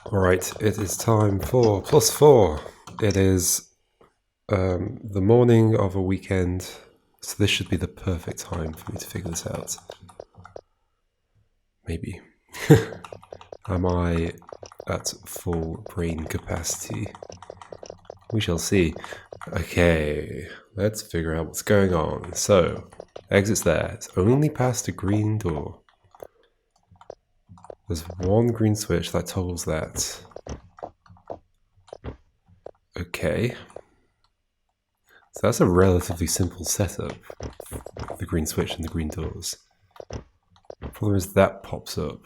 Alright, it is time for +4. It is the morning of a weekend, so this should be the perfect time for me to figure this out. Maybe. Am I at full brain capacity? We shall see. Okay, let's figure out what's going on. So, exit's there. It's only past a green door. There's one green switch that toggles that. Okay. So that's a relatively simple setup. The green switch and the green doors. The problem is that pops up.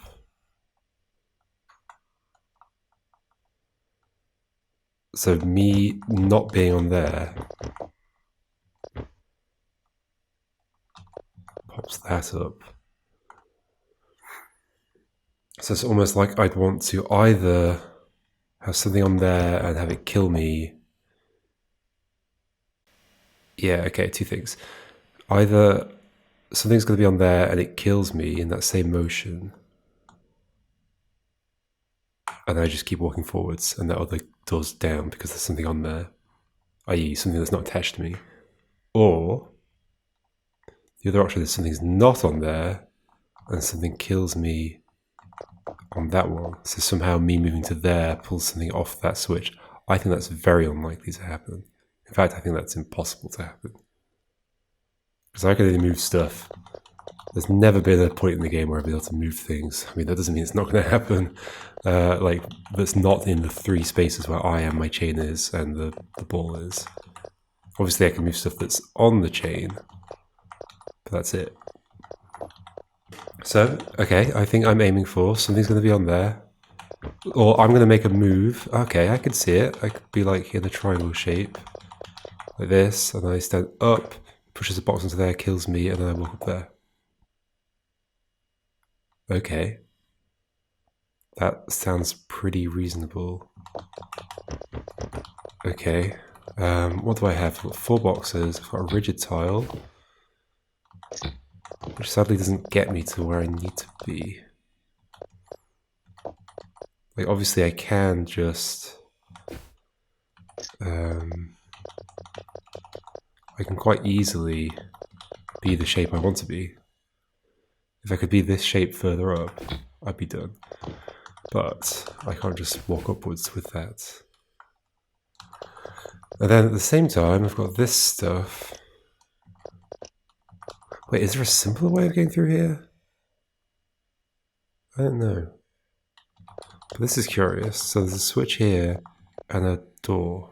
So me not being on there pops that up. So it's almost like I'd want to either have something on there and have it kill me. Yeah, okay, two things. Either something's going to be on there and it kills me in that same motion, and I just keep walking forwards and that other door's down because there's something on there, i.e. something that's not attached to me. Or the other option is something's not on there and something kills me on that one. So somehow me moving to there pulls something off that switch. I think that's very unlikely to happen. In fact, I think that's impossible to happen. Because I can only move stuff. There's never been a point in the game where I've been able to move things. I mean, that doesn't mean it's not going to happen. Like, that's not in the 3 spaces where I am, my chain is, and the ball is. Obviously, I can move stuff that's on the chain, but that's it. So, okay, I think I'm aiming for something's going to be on there. Or I'm going to make a move. Okay, I can see it. I could be like in a triangle shape. Like this, and then I stand up, pushes the box into there, kills me, and then I walk up there. Okay. That sounds pretty reasonable. Okay. What do I have? I've got 4 boxes. I've got a rigid tile, which sadly doesn't get me to where I need to be. Like, obviously I can just... I can quite easily be the shape I want to be. If I could be this shape further up, I'd be done. But I can't just walk upwards with that. And then at the same time, I've got this stuff. Wait, is there a simpler way of getting through here? I don't know. But this is curious. So there's a switch here and a door.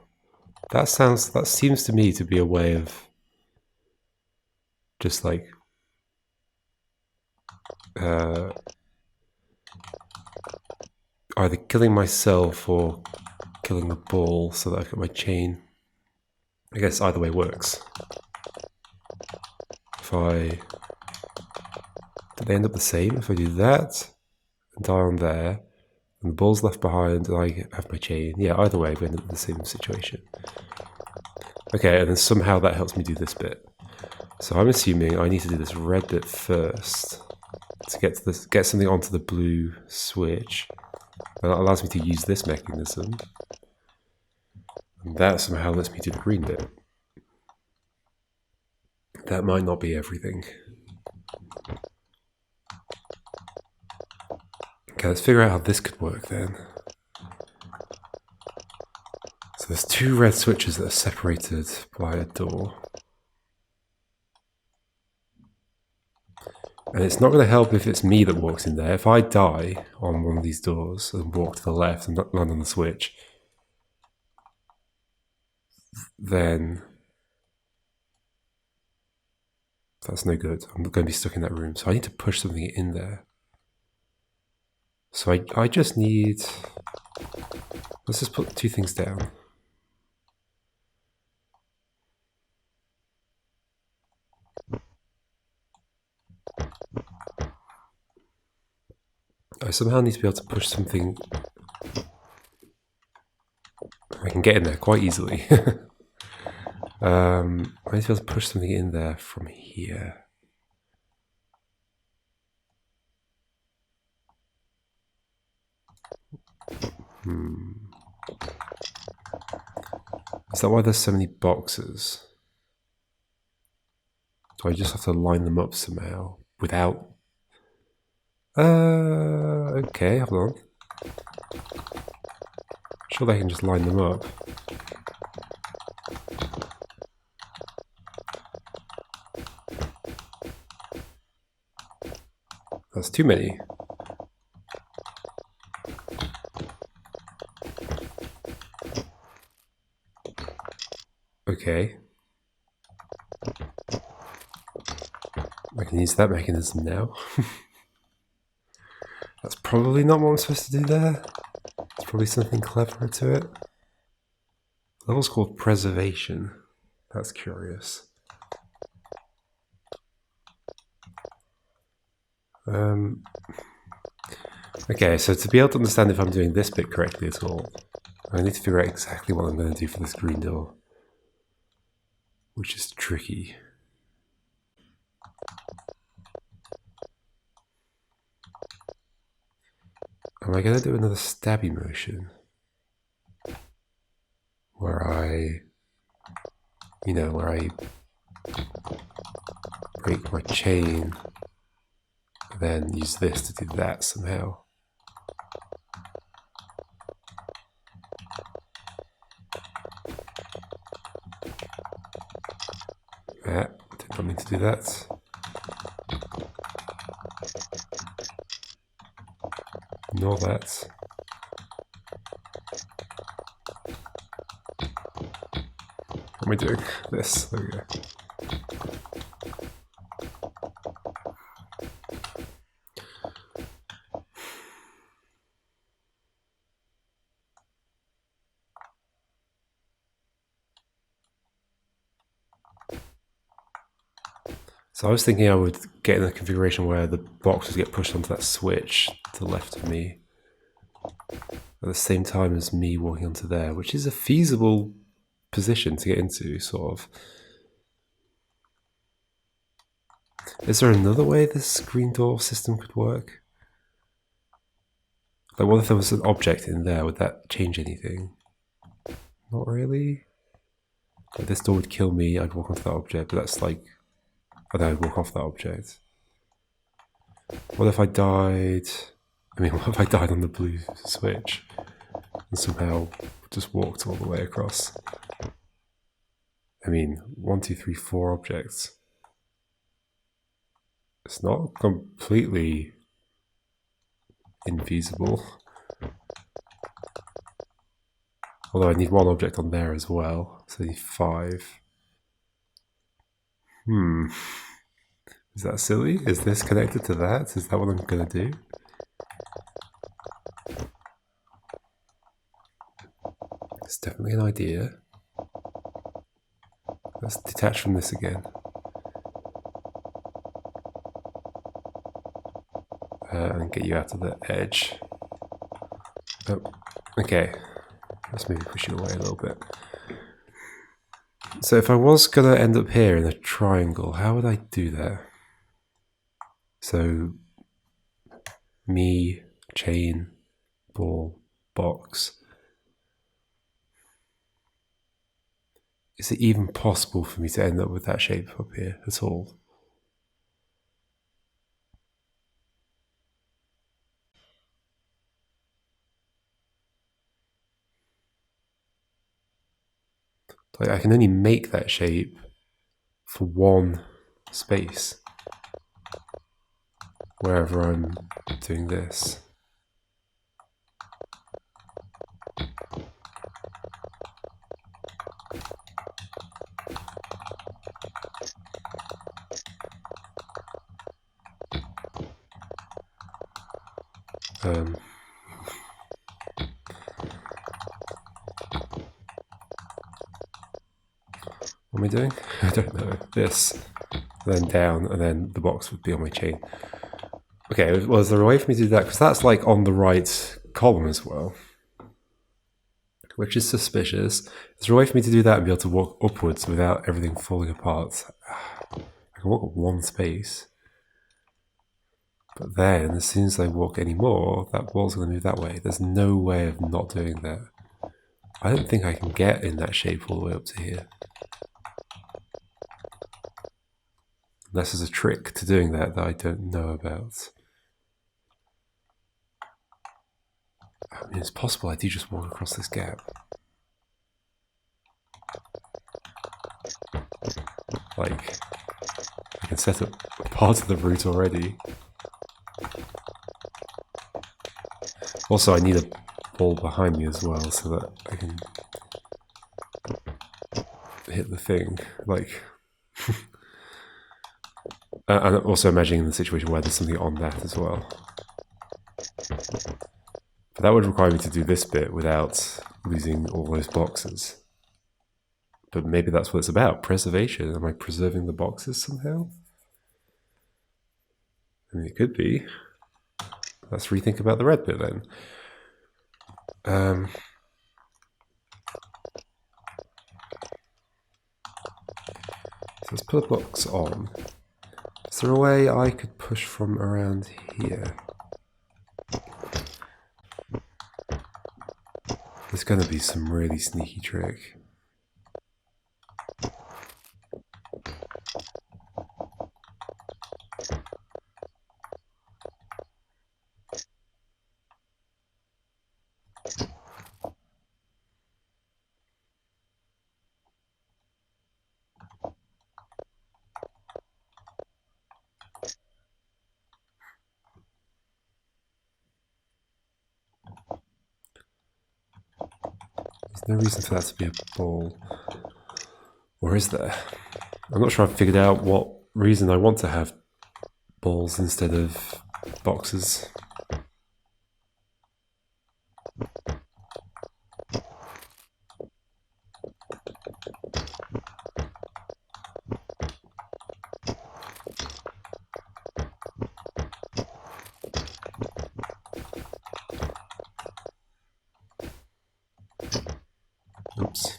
That seems to me to be a way of just like either killing myself or killing the ball so that I've got my chain. I guess either way works. Do they end up the same if I do that and die on there, and the ball's left behind and I have my chain? Yeah, either way we end up in the same situation. Okay, and then somehow that helps me do this bit. So I'm assuming I need to do this red bit first to get something onto the blue switch. And that allows me to use this mechanism. And that somehow lets me do the green bit. That might not be everything. Okay, let's figure out how this could work then. So there's 2 red switches that are separated by a door. And it's not going to help if it's me that walks in there. If I die on one of these doors and walk to the left and not land on the switch, then that's no good. I'm going to be stuck in that room. So I need to push something in there. So I just need... Let's just put 2 things down. I somehow need to be able to push something... I can get in there quite easily. I need to be able to push something in there from here. Is that why there's so many boxes? Do I just have to line them up somehow without... okay, hold on. Surely I can just line them up. That's too many. Okay. I can use that mechanism now. That's probably not what I'm supposed to do there. There's probably something cleverer to it. The level's called Preservation. That's curious. Okay, so to be able to understand if I'm doing this bit correctly at all, I need to figure out exactly what I'm going to do for this green door, which is tricky. Am I going to do another stabby motion? Where I break my chain, then use this to do that somehow. Did not mean to do that. Ignore that. What am I doing? This. There we go. So I was thinking I would get in a configuration where the boxes get pushed onto that switch to the left of me at the same time as me walking onto there, which is a feasible position to get into, sort of. Is there another way this green door system could work? Like, what if there was an object in there? Would that change anything? Not really. Like, this door would kill me, I'd walk onto that object, but that's like... and then I'd walk off that object. What if I died... I mean, what if I died on the blue switch and somehow just walked all the way across? I mean, 1, 2, 3, 4 objects. It's not completely infeasible. Although I need 1 object on there as well, so I need 5. Is that silly? Is this connected to that? Is that what I'm gonna do? It's definitely an idea. Let's detach from this again. And get you out of the edge. Oh, okay. Let's maybe push you away a little bit. So if I was gonna end up here in a triangle, how would I do that? So, me, chain, ball, box. Is it even possible for me to end up with that shape up here at all? Like, I can only make that shape for 1 space wherever I'm doing this. What am I doing? I don't know. This, then down, and then the box would be on my chain. Okay, well, is there a way for me to do that? Because that's like on the right column as well, which is suspicious. Is there a way for me to do that and be able to walk upwards without everything falling apart? I can walk up 1 space, But then, as soon as I walk any more, that wall's going to move that way. There's no way of not doing that. I don't think I can get in that shape all the way up to here. Unless there's a trick to doing that I don't know about. I mean, it's possible I do just walk across this gap. Like, I can set up part of the route already. Also, I need a ball behind me as well so that I can hit the thing. Like, and also imagining the situation where there's something on that as well. But that would require me to do this bit without losing all those boxes. But maybe that's what it's about, preservation. Am I preserving the boxes somehow? I mean, it could be. Let's rethink about the red bit then. So let's put a box on. Is there a way I could push from around here? There's going to be some really sneaky trick. There's no reason for that to be a ball. Or is there? I'm not sure I've figured out what reason I want to have balls instead of boxes. Oops.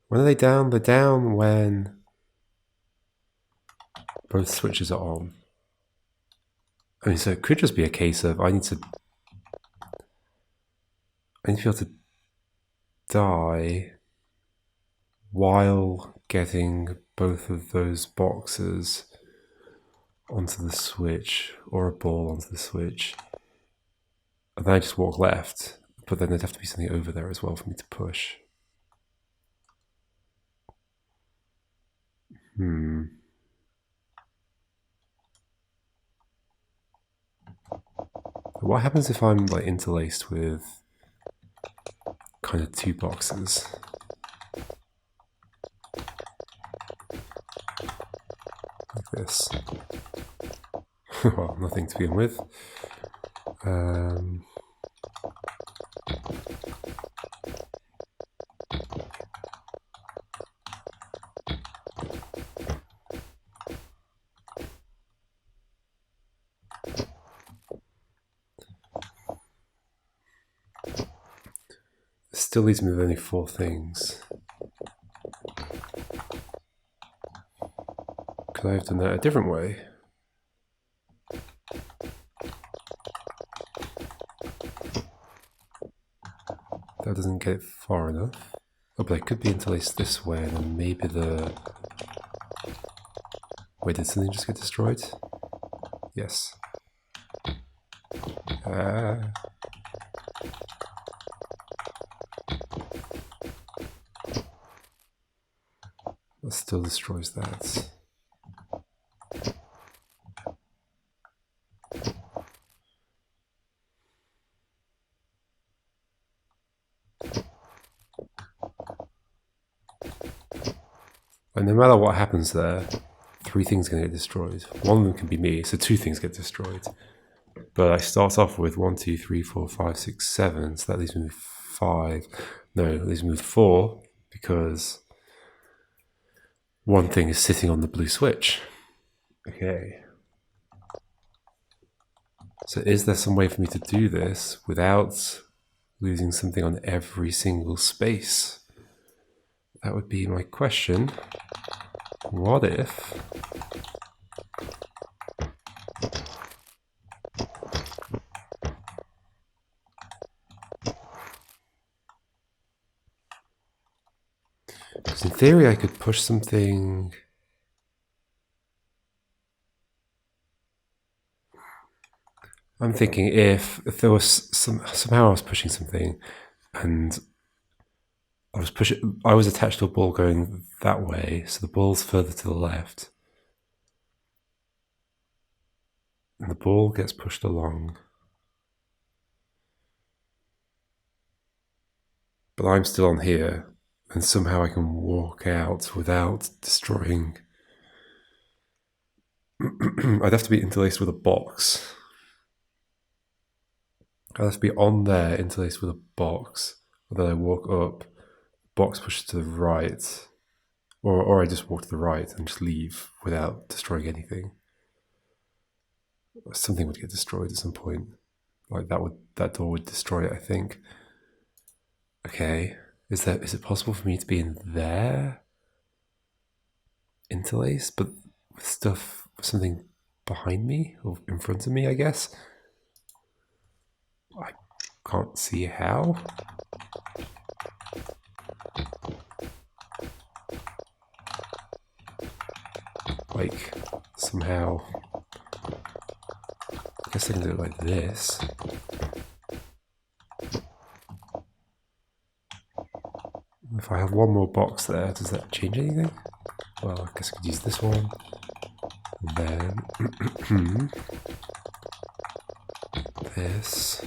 When are they down? They're down when both switches are on. I mean, so it could just be a case of I need to be able to die while getting both of those boxes onto the switch, or a ball onto the switch. And then I just walk left, but then there'd have to be something over there as well for me to push. What happens if I'm like interlaced with kind of two boxes? Like this. Well, nothing to begin with. Still leaves me with only 4 things. Could I have done that a different way? That doesn't get it far enough. Oh, but I could be interlaced this way, and then maybe the... Wait, did something just get destroyed? Yes. That still destroys that. And no matter what happens there, 3 things are going to get destroyed. One of them can be me, so 2 things get destroyed. But I start off with 1, 2, 3, 4, 5, 6, 7, so that leaves me with 5. No, it leaves me with 4, because one thing is sitting on the blue switch. Okay. So is there some way for me to do this without losing something on every single space? That would be my question. What if because in theory I could push something. I'm thinking if there was somehow I was pushing something and I was attached to a ball going that way, so the ball's further to the left. And the ball gets pushed along. But I'm still on here, and somehow I can walk out without destroying. I'd have to be interlaced with a box. I'd have to be on there, interlaced with a box. And then I walk up, box pushes to the right. Or I just walk to the right and just leave without destroying anything. Something would get destroyed at some point. Like that door would destroy it, I think. Okay. Is it possible for me to be in there? Interlaced, but with something behind me or in front of me, I guess. I can't see how. Like, somehow. I guess I can do it like this. If I have one more box there, does that change anything? Well, I guess I could use this one. And then this.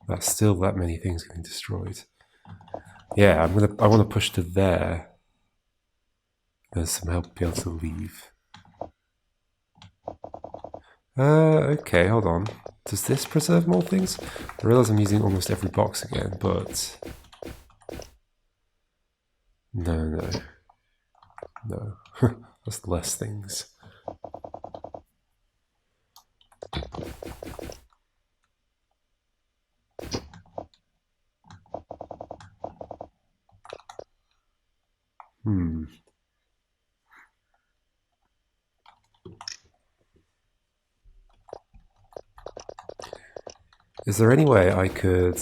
That's still that many things getting destroyed. Yeah, I want to push to there. And somehow be able to leave. Okay, hold on. Does this preserve more things? I realize I'm using almost every box again, but... No. That's less things. Is there any way I could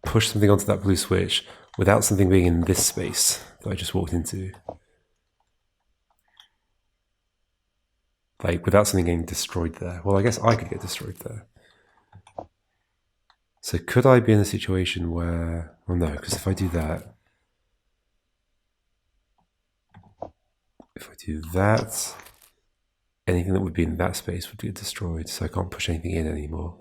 push something onto that blue switch without something being in this space that I just walked into? Like, without something getting destroyed there. Well, I guess I could get destroyed there. So could I be in a situation where... Well, no, because if I do that... If I do that... Anything that would be in that space would get destroyed, so I can't push anything in anymore.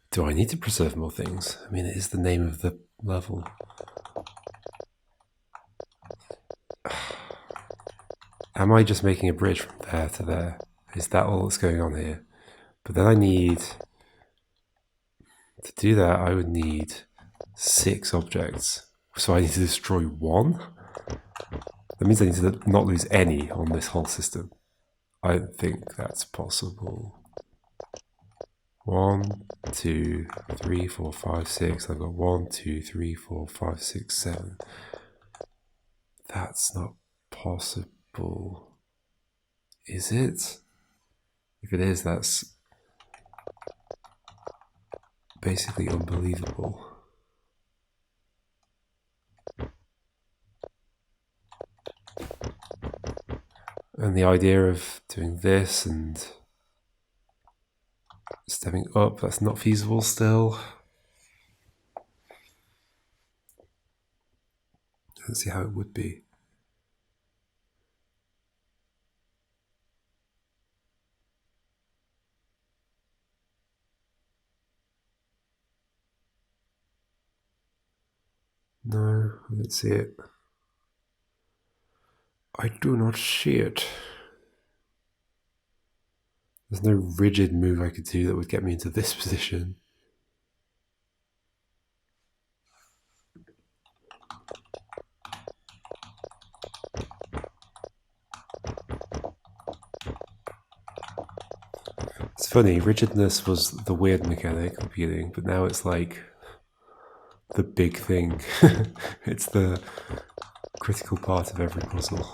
Do I need to preserve more things? I mean, it is the name of the level. Am I just making a bridge from there to there? Is that all that's going on here? But then I need... To do that, I would need 6 objects. So I need to destroy 1? That means I need to not lose any on this whole system. I don't think that's possible. 1, 2, 3, 4, 5, 6. I've got 1, 2, 3, 4, 5, 6, 7. That's not possible. Is it? If it is, that's basically unbelievable. And the idea of doing this and stepping up, that's not feasible still. Let's see how it would be. No, I don't see it. I do not see it. There's no rigid move I could do that would get me into this position. It's funny, rigidness was the weird mechanic at the beginning, but now it's like the big thing. It's the critical part of every puzzle.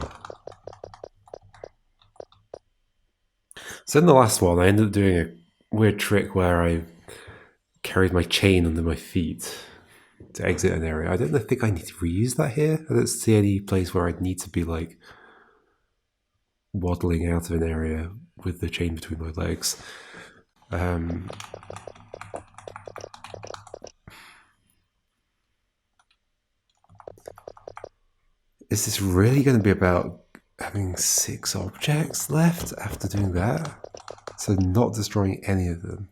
So in the last one, I ended up doing a weird trick where I carried my chain under my feet to exit an area. I don't think I need to reuse that here. I don't see any place where I'd need to be like waddling out of an area with the chain between my legs. Is this really going to be about having 6 objects left after doing that? So not destroying any of them.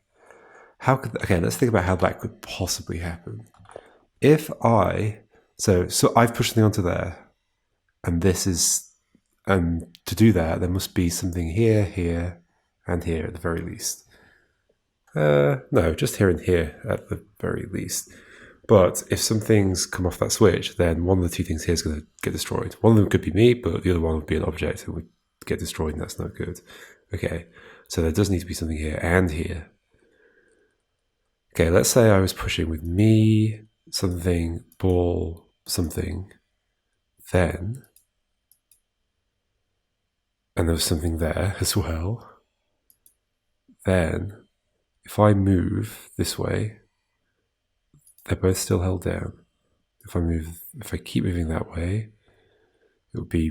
How could... Okay, let's think about how that could possibly happen. If I... So I've pushed something onto there, and this is... And to do that, there must be something here, here, and here at the very least. No, just here and here at the very least. But if some things come off that switch, then one of the two things here is going to get destroyed. One of them could be me, but the other one would be an object and would get destroyed, and that's not good. Okay, so there does need to be something here and here. Okay, let's say I was pushing with me, something, ball, something, then, and there was something there as well. Then, if I move this way, they're both still held down. If I keep moving that way, it would be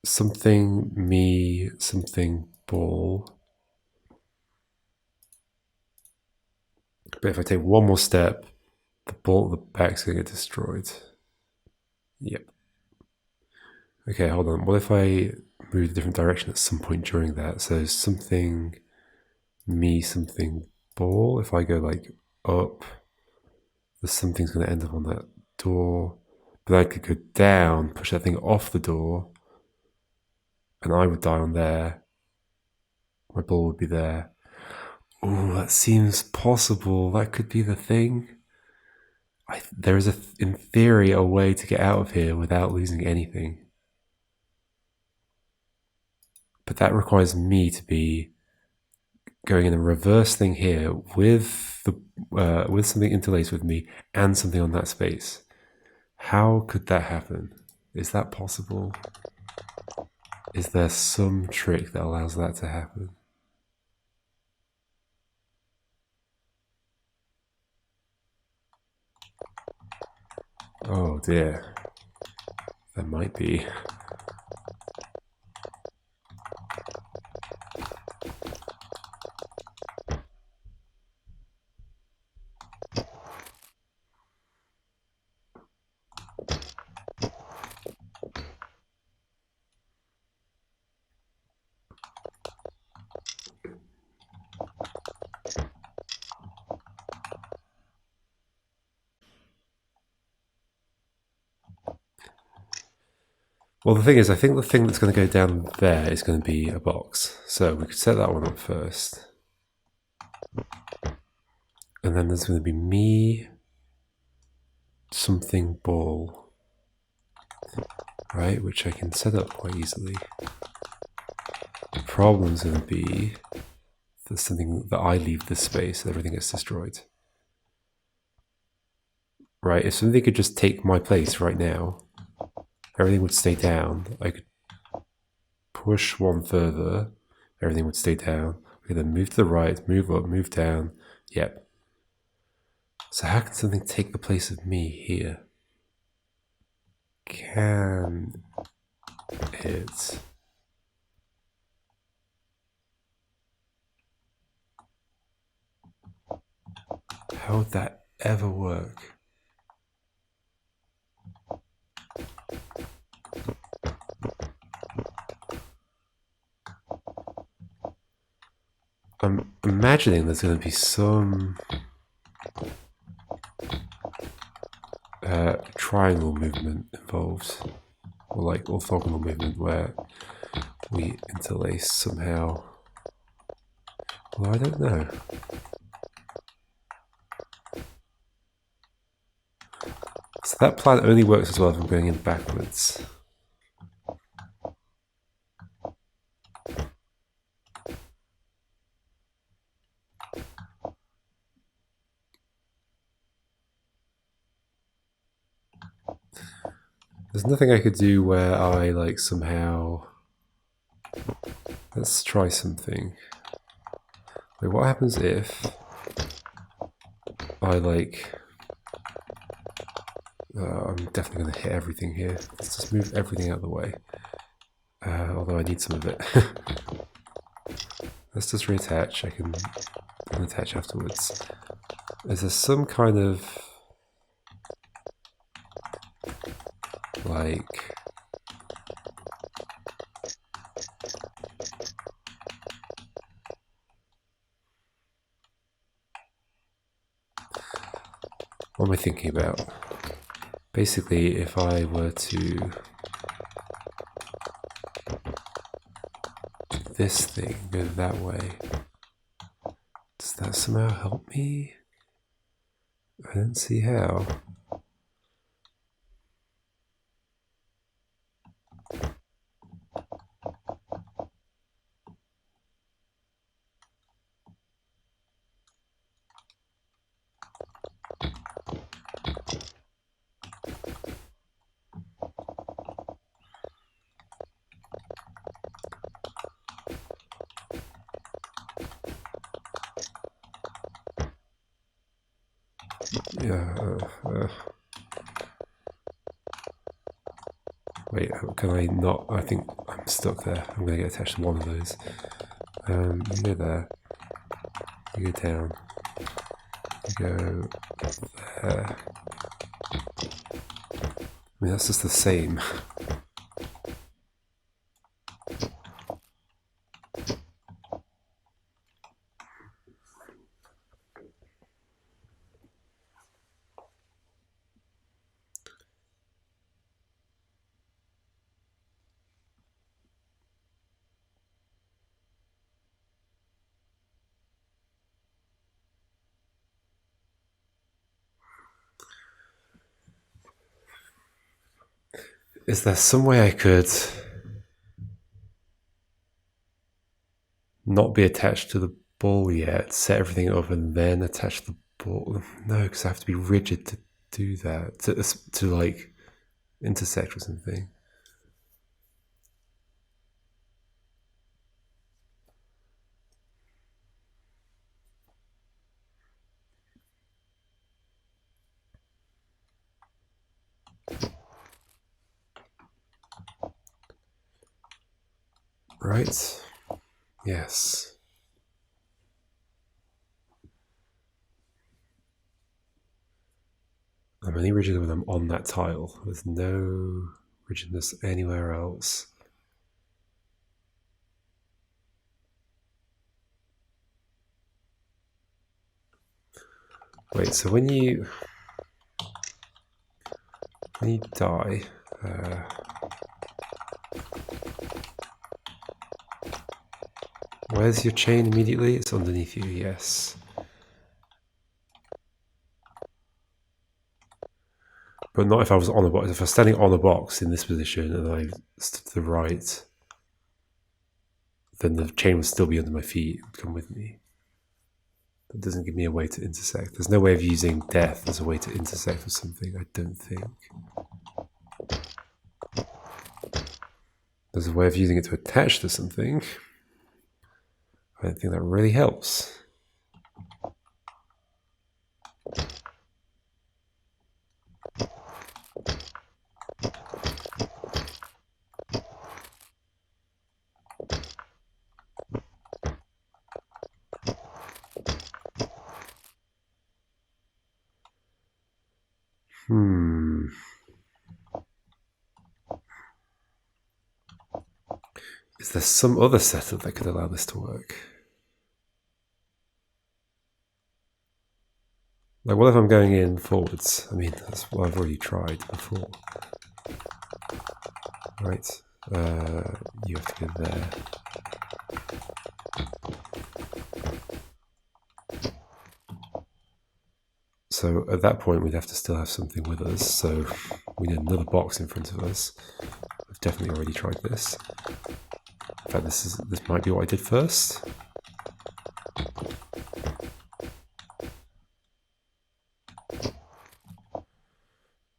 something, me, something, ball. But if I take one more step, the ball at the back's going to get destroyed. Yep. Okay, hold on. What if I move a different direction at some point during that? So something, me, something, ball. If I go like up, something's going to end up on that door. But I could go down, push that thing off the door, and I would die on there. My ball would be there. Oh, that seems possible. That could be the thing. There is, in theory, a way to get out of here without losing anything. But that requires me to be going in a reverse thing here with something interlaced with me and something on that space. How could that happen? Is that possible? Is there some trick that allows that to happen? Oh dear. There might be. Well, the thing is, I think the thing that's going to go down there is going to be a box. So we could set that one up first. And then there's going to be me, something, ball, right, which I can set up quite easily. The problem's going to be there's something that I leave this space, everything gets destroyed. Right, if something could just take my place right now, everything would stay down. I could push one further, everything would stay down. We could then move to the right, move up, move down. Yep. So how can something take the place of me here? Can it? How would that ever work? I'm imagining there's going to be some triangle movement involved, or like orthogonal movement where we interlace somehow. Well, I don't know. So that plan only works as well if I'm going in backwards. There's nothing I could do where I like somehow... Let's try something. Wait, what happens if I like... I'm definitely going to hit everything here. Let's just move everything out of the way. Although I need some of it. Let's just reattach. I can attach afterwards. Is there some kind of... like... What am I thinking about? Basically, if I were to do this thing, go that way, does that somehow help me? I don't see how. Yeah, wait, can I not? I think I'm stuck there. I'm going to get attached to one of those. You go there. You go down. You go there. I mean, that's just the same. Is there some way I could not be attached to the ball yet, set everything up, and then attach the ball? No, because I have to be rigid to do that, to like intersect or something. Right? Yes. I'm only rigid when I'm on that tile. There's no rigidness anywhere else. Wait, so when you die, where's your chain immediately? It's underneath you, yes. But not if I was on a box. If I was standing on a box in this position and I stood to the right, then the chain would still be under my feet. It would come with me. That doesn't give me a way to intersect. There's no way of using death as a way to intersect with something, I don't think. There's a way of using it to attach to something. I don't think that really helps. Is there some other setup that could allow this to work? Like, what if I'm going in forwards? I mean, that's what I've already tried before. Right. You have to go there. So at that point, we'd have to still have something with us. So we need another box in front of us. I've definitely already tried this. In fact, this might be what I did first.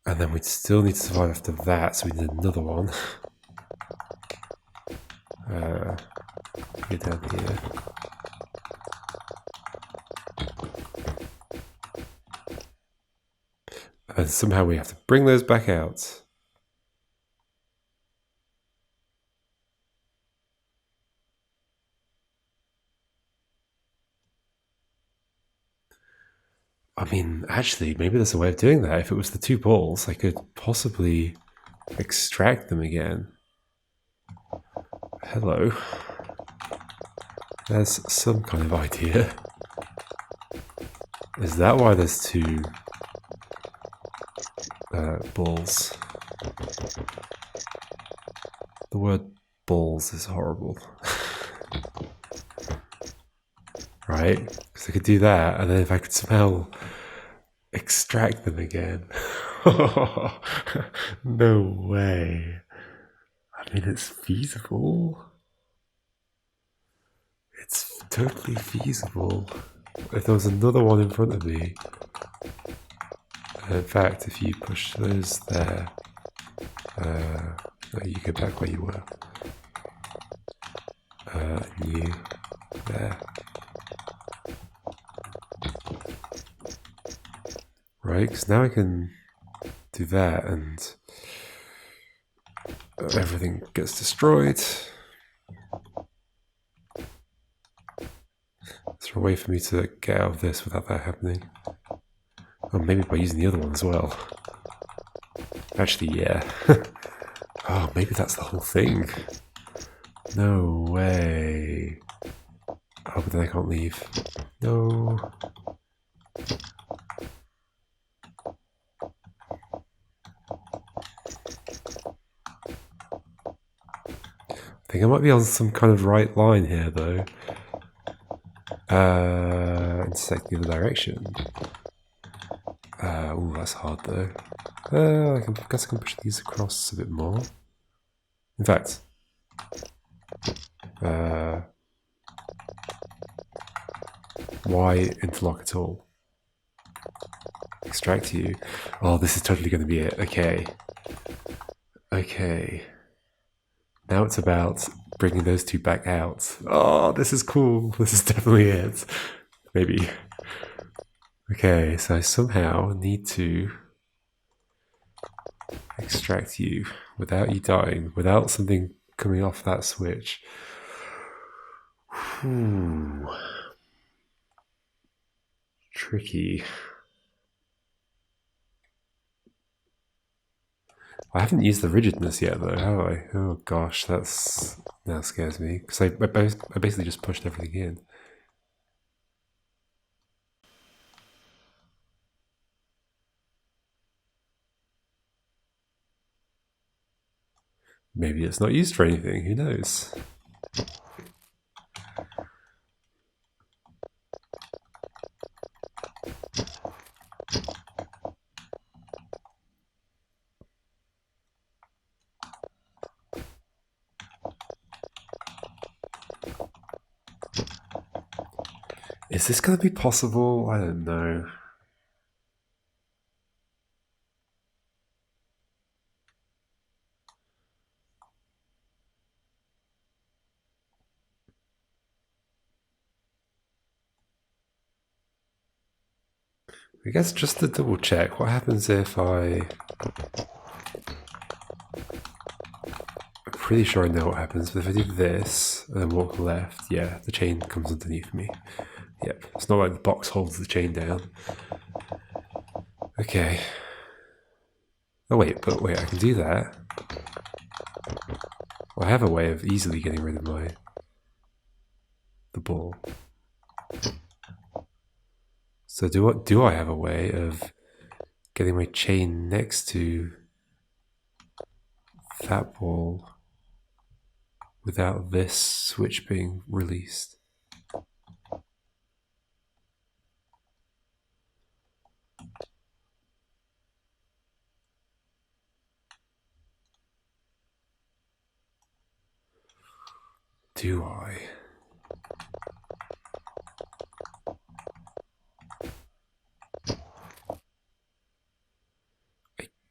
And then we'd still need to survive after that, so we need another one. Go down here. And then somehow we have to bring those back out. I mean, actually, maybe there's a way of doing that. If it was the two balls, I could possibly extract them again. Hello. There's some kind of idea. Is that why there's two balls? The word balls is horrible. Right? Because I could do that, and then if I could somehow extract them again. No way. I mean, it's feasible. It's totally feasible. If there was another one in front of me. In fact, if you push those there, you go back where you were. And you there. Right, because now I can do that and everything gets destroyed. Is there a way for me to get out of this without that happening? Oh, maybe by using the other one as well. Actually, yeah. Oh, maybe that's the whole thing. No way. Oh, but then I can't leave. No. I think I might be on some kind of right line here, though. Intersect the other direction. Ooh, that's hard, though. I guess I can push these across a bit more. In fact, why interlock at all? Extract you. Oh, this is totally going to be it. Okay. Okay. Now it's about bringing those two back out. Oh, this is cool. This is definitely it. Maybe. Okay, so I somehow need to extract you without you dying, without something coming off that switch. Tricky. I haven't used the rigidness yet, though, have I? Oh gosh, that scares me because I basically just pushed everything in. Maybe it's not used for anything. Who knows? Is this going to be possible? I don't know. I guess just to double check, what happens if I'm pretty sure I know what happens, but if I do this and then walk left, yeah, the chain comes underneath me. Yep, it's not like the box holds the chain down. Okay. Oh wait, I can do that. Well, I have a way of easily getting rid of the ball. So do I have a way of getting my chain next to that ball without this switch being released? Do I?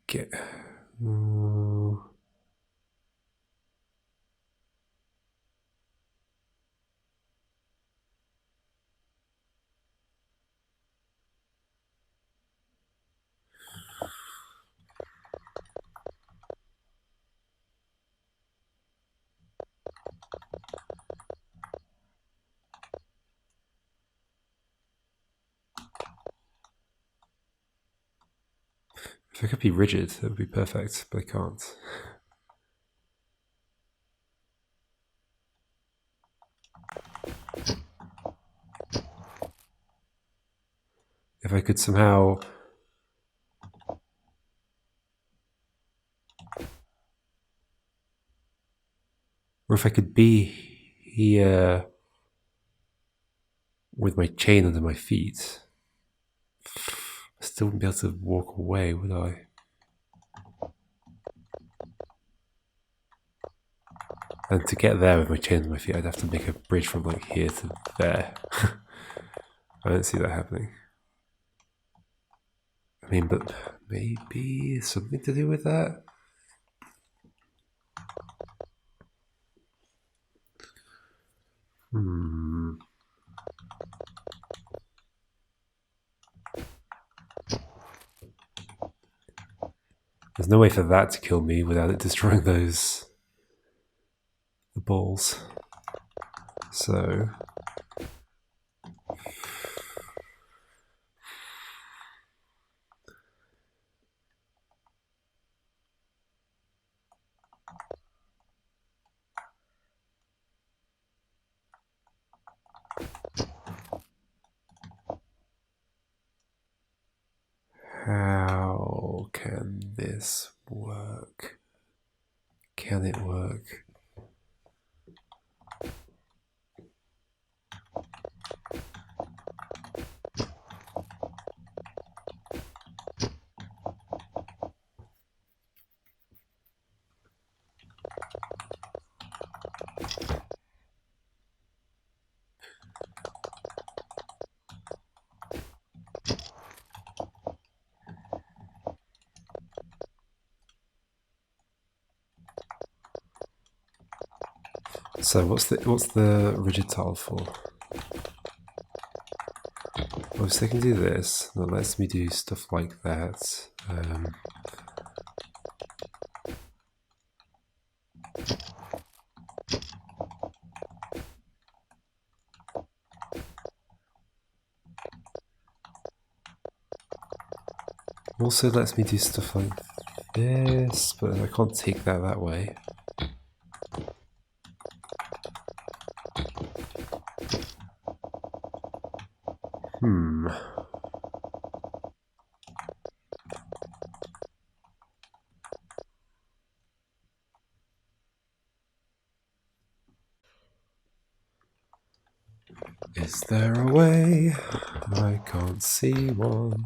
Get... If I could be rigid, that would be perfect, but I can't. If I could somehow... Or if I could be here with my chain under my feet, I still wouldn't be able to walk away, would I? And to get there with my chain under my feet, I'd have to make a bridge from like here to there. I don't see that happening. I mean, but maybe something to do with that? There's no way for that to kill me without it destroying the balls. So... How can this work? Can it work? So what's the rigid tile for? Obviously I can do this, that lets me do stuff like that. Also lets me do stuff like this, but I can't take that way. Is there a way? I can't see one.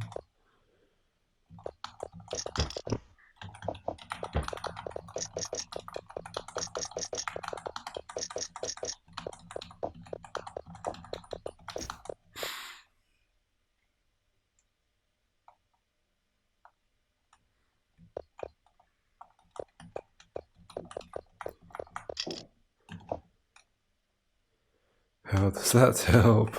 How does that help?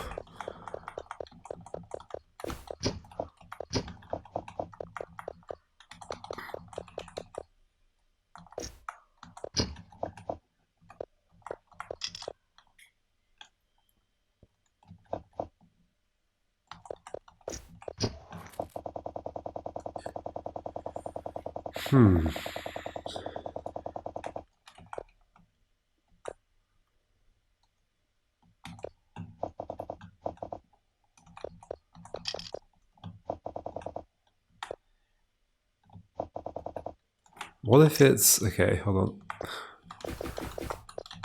What if it's... Okay, hold on.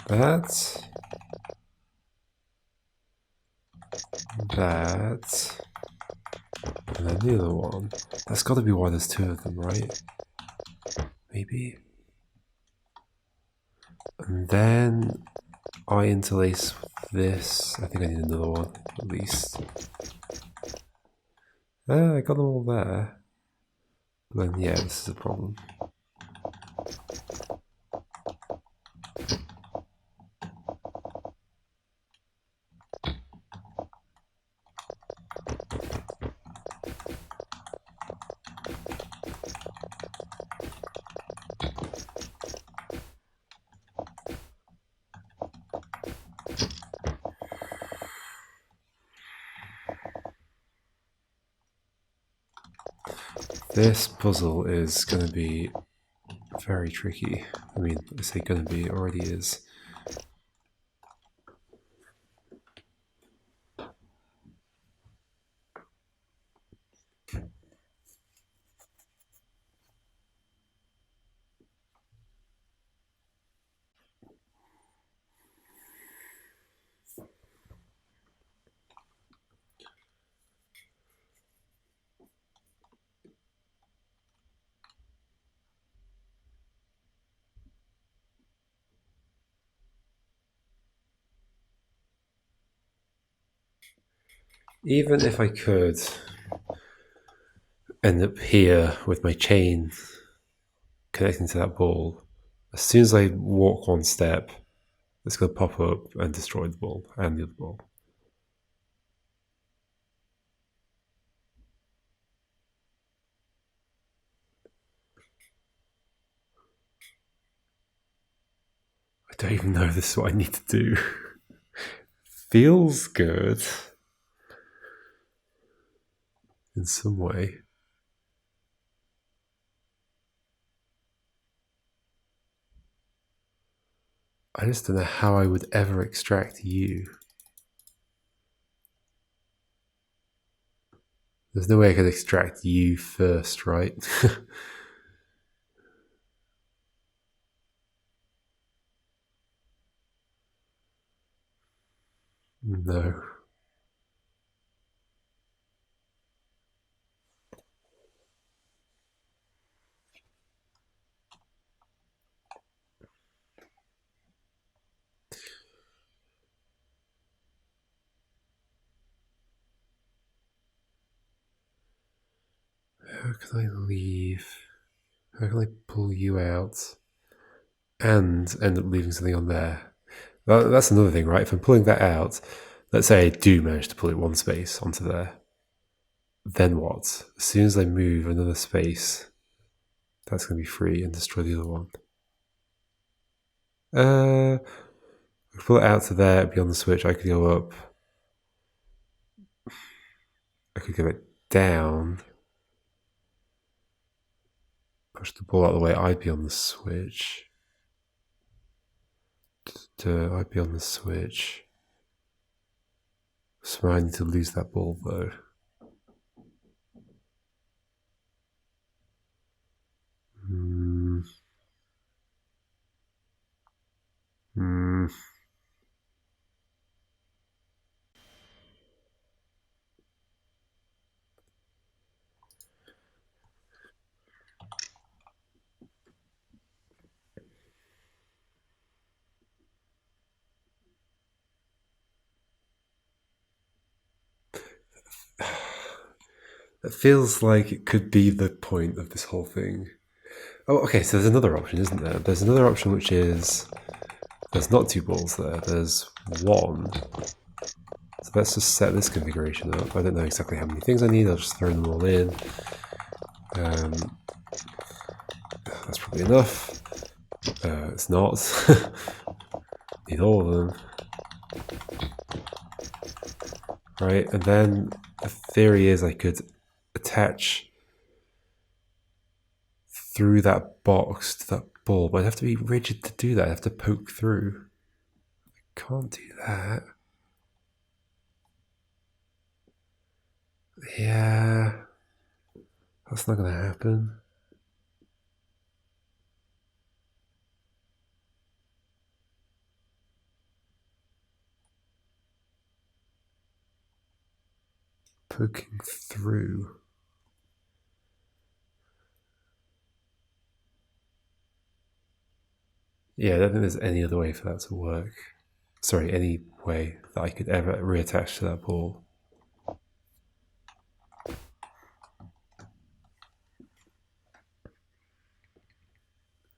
That... And then the other one. That's got to be why there's two of them, right? Maybe. And then I interlace with this. I think I need another one, at least. I got them all there. But then, yeah, this is a problem. This puzzle is going to be very tricky. I mean, I say going to be, it already is. Even if I could end up here with my chain connecting to that ball, as soon as I walk one step, it's going to pop up and destroy the ball and the other ball. I don't even know if this is what I need to do. Feels good in some way. I just don't know how I would ever extract you. There's no way I could extract you first, right? No. How can I leave? How can I pull you out and end up leaving something on there? That's another thing, right? If I'm pulling that out, let's say I do manage to pull it one space onto there, then what? As soon as I move another space, that's going to be free and destroy the other one. I could pull it out to there, beyond the switch, I could go up. I could go it down. Push the ball out of the way, I'd be on the switch. I'd be on the switch. So I need to lose that ball though. It feels like it could be the point of this whole thing. Oh, okay, so there's another option, isn't there? There's another option which is there's not two balls there, there's one. So let's just set this configuration up. I don't know exactly how many things I need, I'll just throw them all in. That's probably enough. It's not. Need all of them. Right, and then the theory is I could attach through that box to that ball, but I'd have to be rigid to do that. I'd have to poke through. I can't do that. Yeah, that's not going to happen. Poking through. Yeah, I don't think there's any other way for that to work. Sorry, any way that I could ever reattach to that ball.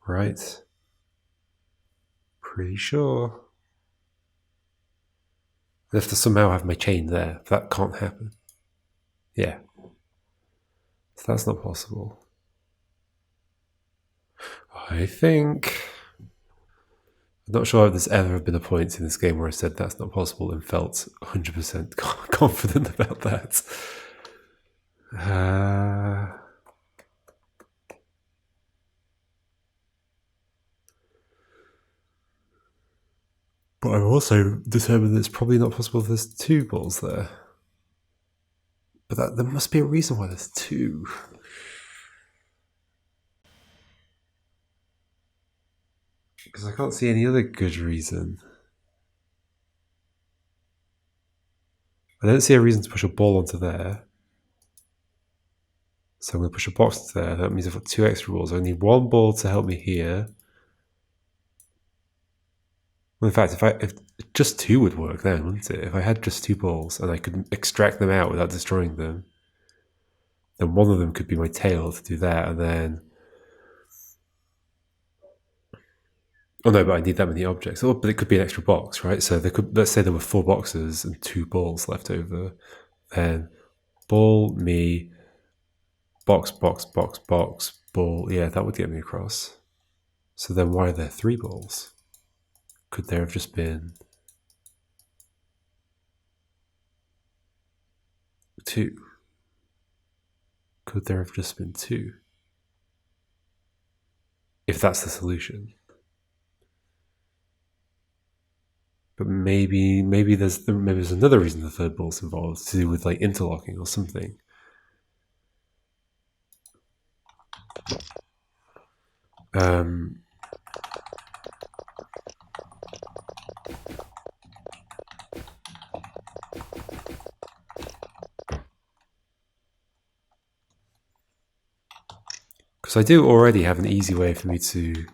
Right? Pretty sure. I have to somehow have my chain there. That can't happen. Yeah. So that's not possible. I think... I'm not sure if there's ever been a point in this game where I said that's not possible and felt 100% confident about that. But I've also determined that it's probably not possible if there's two balls there. But there must be a reason why there's two. Because I can't see any other good reason. I don't see a reason to push a ball onto there. So I'm going to push a box into there. That means I've got two extra balls. I need one ball to help me here. Well, in fact, if just two would work then, wouldn't it? If I had just two balls and I could extract them out without destroying them, then one of them could be my tail to do that, and then... Oh no, but I need that many objects. Oh, but it could be an extra box, right? So let's say there were 4 boxes and 2 balls left over. Then ball, me, box, box, box, box, ball. Yeah, that would get me across. So then why are there 3 balls? Could there have just been 2? Could there have just been 2? If that's the solution. But maybe there's another reason the third ball's involved, to do with like interlocking or something. Because I do already have an easy way for me to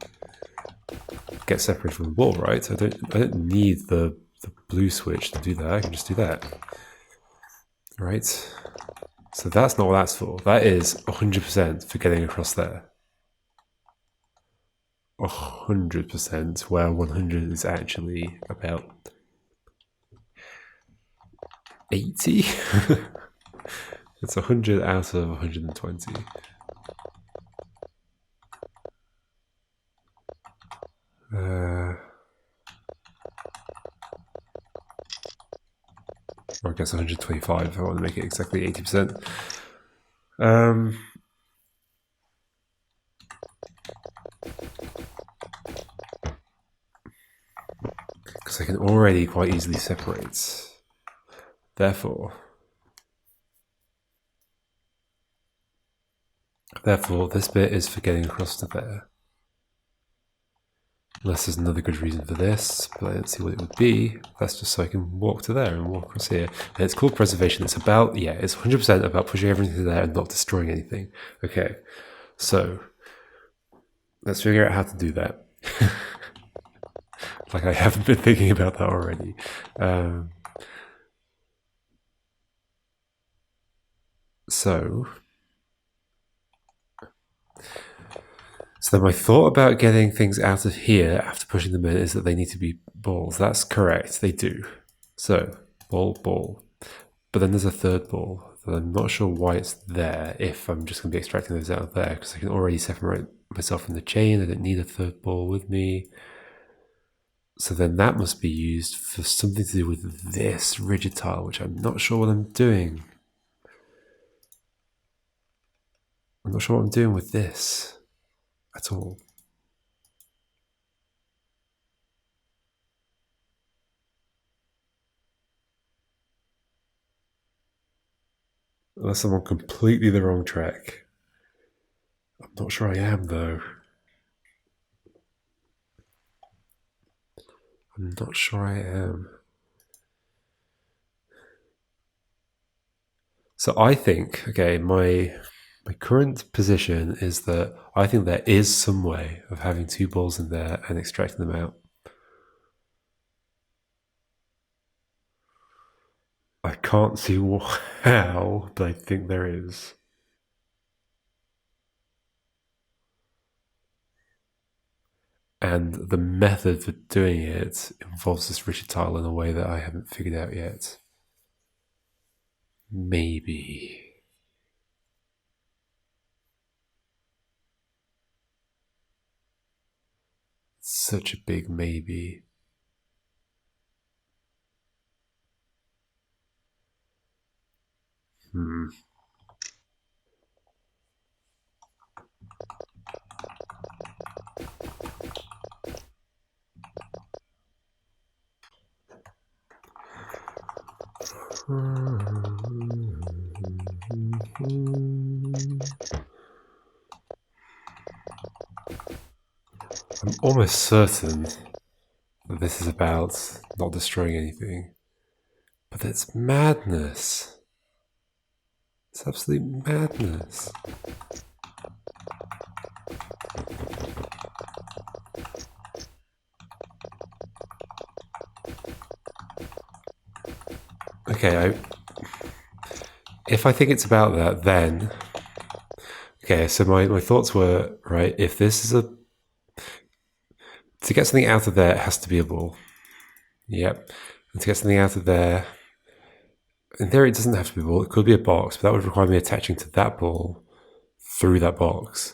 get separated from the ball, right? I don't need the blue switch to do that. I can just do that. Right? So that's not what that's for. That is 100% for getting across there. 100%, where 100 is actually about 80. It's 100 out of 120. Or I guess 125 if I want to make it exactly 80%. Because I can already quite easily separate. Therefore, this bit is for getting across to there. Unless there's another good reason for this, but I don't see what it would be. That's just so I can walk to there and walk across here. And it's called preservation. It's about, yeah, it's 100% about pushing everything to there and not destroying anything. Okay, so let's figure out how to do that. Like I haven't been thinking about that already. So then my thought about getting things out of here after pushing them in is that they need to be balls. That's correct, they do. So, ball, ball. But then there's a third ball that I'm not sure why it's there if I'm just going to be extracting those out of there, because I can already separate myself from the chain. I don't need a third ball with me. So then that must be used for something to do with this rigid tile, which I'm not sure what I'm doing. I'm not sure what I'm doing with this. at all. Unless I'm on completely the wrong track. I'm not sure I am, though. I'm not sure I am. So I think, okay, my current position is that I think there is some way of having two balls in there and extracting them out. I can't see how, but I think there is. And the method for doing it involves this rigid tile in a way that I haven't figured out yet. Maybe. Such a big maybe. Hmm. I'm almost certain that this is about not destroying anything. But it's madness. It's absolute madness. Okay, if I think it's about that, then... Okay, so my thoughts were, right, if this is a... To get something out of there, it has to be a ball. Yep. And to get something out of there... In theory, it doesn't have to be a ball. It could be a box, but that would require me attaching to that ball through that box.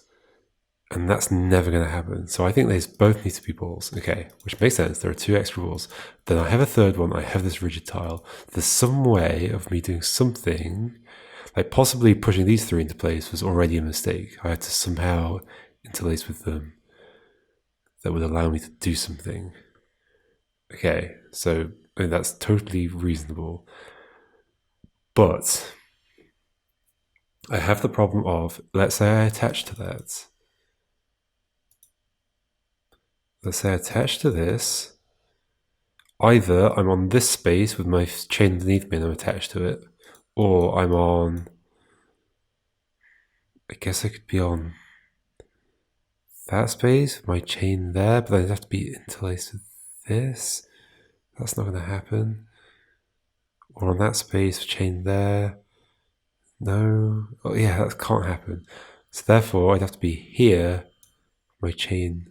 And that's never going to happen. So I think these both need to be balls. Okay, which makes sense. There are two extra balls. Then I have a third one. I have this rigid tile. There's some way of me doing something, like possibly pushing these three into place was already a mistake. I had to somehow interlace with them that would allow me to do something. Okay, so I mean, that's totally reasonable. But I have the problem of, let's say I attach to that. Let's say I attach to this. Either I'm on this space with my chain underneath me and I'm attached to it, or I'm on... I guess I could be on that space with my chain there, but I'd have to be interlaced with this. That's not going to happen. Or on that space, chain there. No. Oh yeah, that can't happen. So therefore, I'd have to be here, my chain...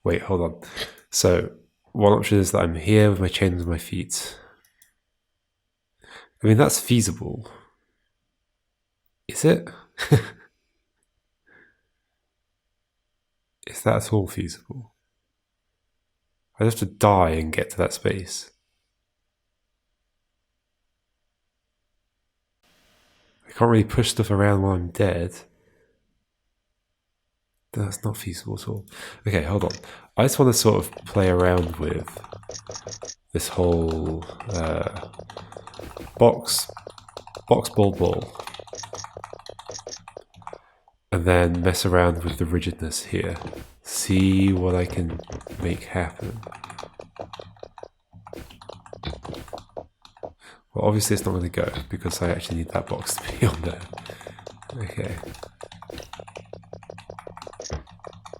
Wait, hold on. So one option is that I'm here with my chain under my feet. I mean, that's feasible. Is it? Is that at all feasible? I'd have to die and get to that space. I can't really push stuff around while I'm dead. That's not feasible at all. Okay, hold on. I just want to sort of play around with this whole box ball, and then mess around with the rigidness here. See what I can make happen. Well, obviously it's not going to go because I actually need that box to be on there. Okay.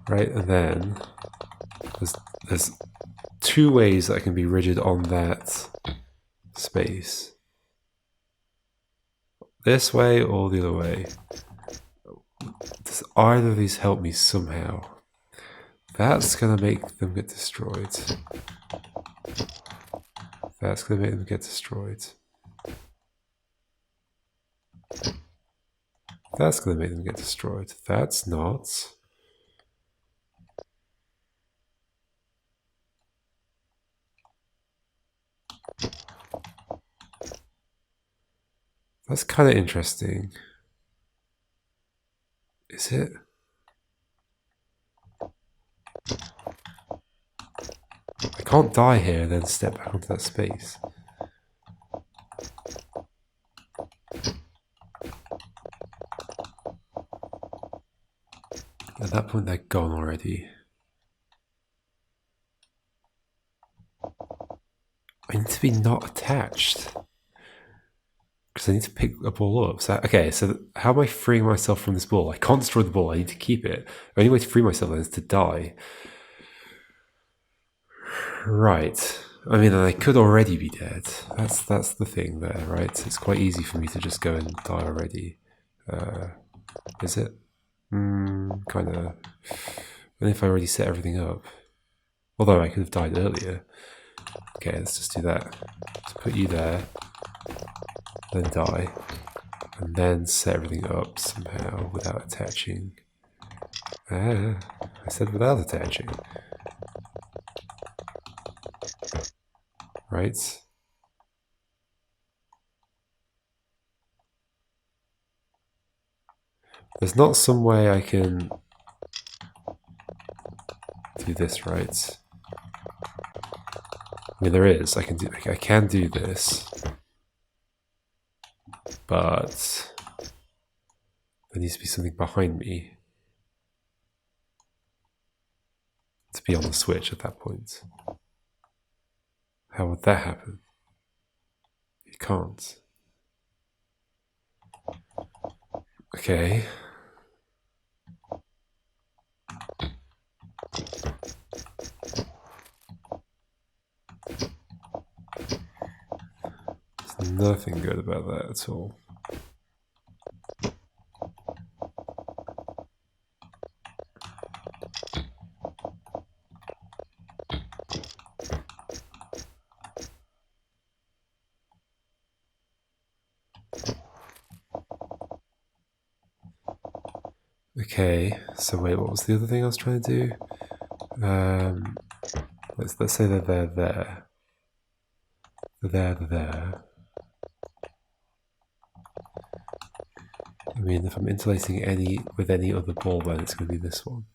Right, and then there's two ways that I can be rigid on that space. This way or the other way. Does either of these help me somehow? That's going to make them get destroyed. That's going to make them get destroyed. That's going to make them get destroyed. That's not. That's kind of interesting. Is it? I can't die here and then step back onto that space. At that point, they're gone already. I need to be not attached. Because I need to pick a ball up. So, okay, so how am I freeing myself from this ball? I can't destroy the ball, I need to keep it. The only way to free myself then is to die. Right. I mean, I could already be dead. That's the thing there, right? It's quite easy for me to just go and die already. Is it? Kind of. And if I already set everything up. Although I could have died earlier. Okay, let's just do that. Let's put you there. Then die. And then set everything up somehow without attaching. I said without attaching. Right? There's not some way I can do this right. I mean, there is. I can do this, but there needs to be something behind me to be on the switch at that point. How would that happen? You can't. Okay. There's nothing good about that at all. Okay, so wait, what was the other thing I was trying to do? Let's say that they're there. They're there. I mean, if I'm interlacing with any other ball, then it's going to be this one.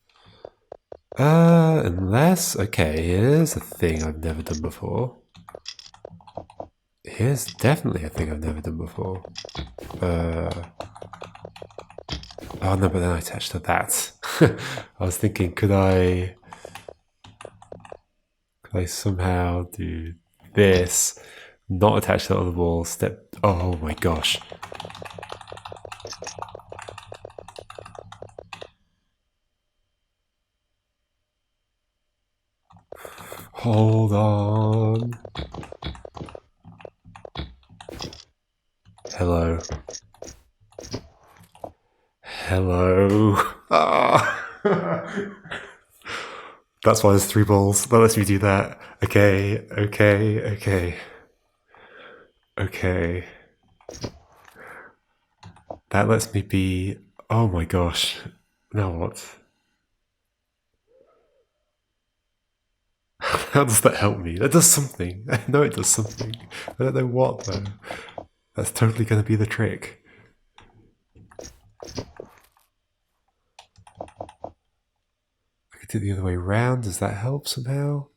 Unless, okay, here's a thing I've never done before. Here's definitely a thing I've never done before. Oh no, but then I attached to that. I was thinking, could I somehow do this, not attach to the other ball, step, oh my gosh. Hold on. Hello. Hello. Ah. That's why there's 3 balls. That lets me do that. Okay. That lets me be... Oh my gosh. Now what? How does that help me? That does something. I know it does something. I don't know what though. That's totally going to be the trick. I could do it the other way around. Does that help somehow?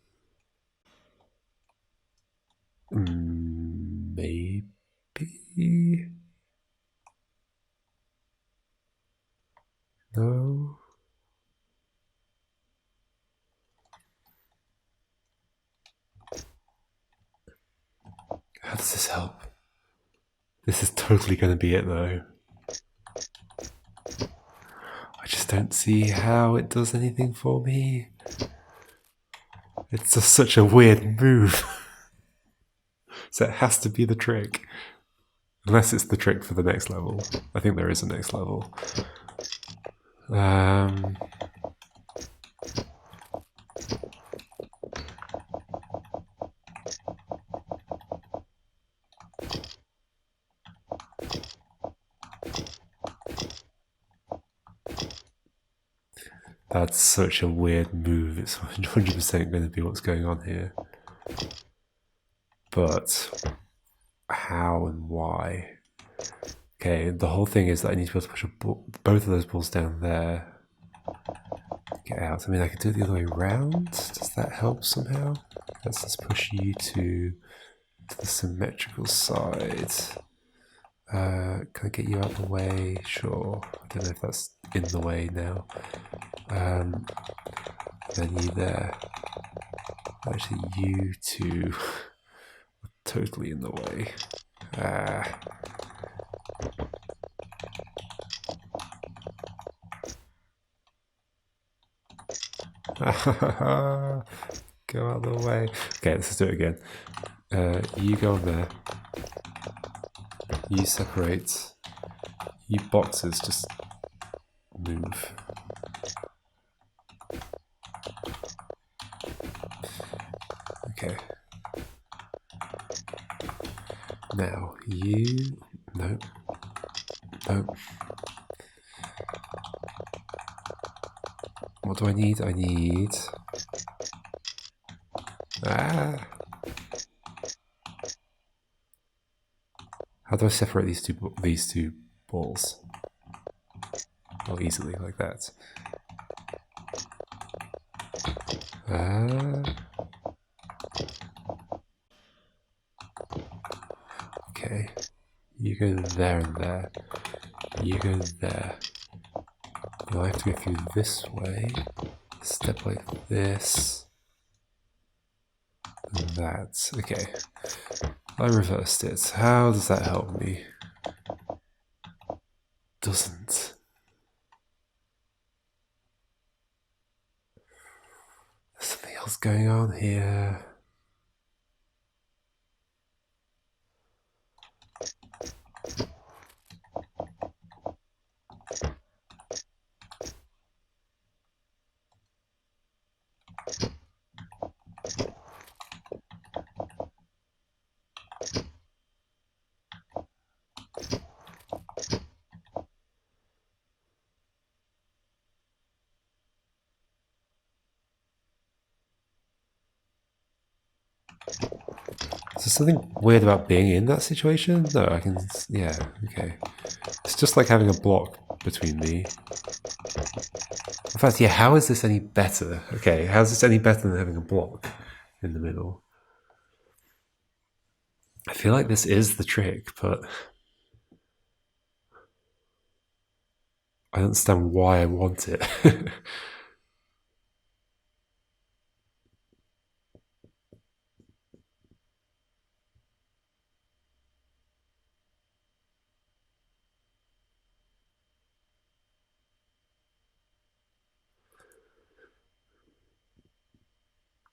Maybe. No. How does this help? This is totally going to be it though. I just don't see how it does anything for me. It's just such a weird move. So it has to be the trick. Unless it's the trick for the next level. I think there is a next level. That's such a weird move. It's 100% going to be what's going on here. But how and why? Okay, the whole thing is that I need to be able to push both of those balls down there. Get out. I mean, I could do it the other way around. Does that help somehow? Let's just push you to the symmetrical side. Can I get you out of the way? Sure. I don't know if that's in the way now. Then you there. Actually, you two are totally in the way. Go out of the way. Okay, let's do it again. You go on there. You separate. You boxes just move. Okay. Now you. No. No. What do I need? I need. How do I separate these two balls? Oh, easily like that. Okay. You go there and there. You go there. Now I have to go through this way. Step like this. And that. Okay. I reversed it. How does that help me? Doesn't. There's something else going on here. Is there something weird about being in that situation? No, I can. Yeah, okay. It's just like having a block between me. In fact, yeah, how is this any better? Okay, how is this any better than having a block in the middle? I feel like this is the trick, but I don't understand why I want it.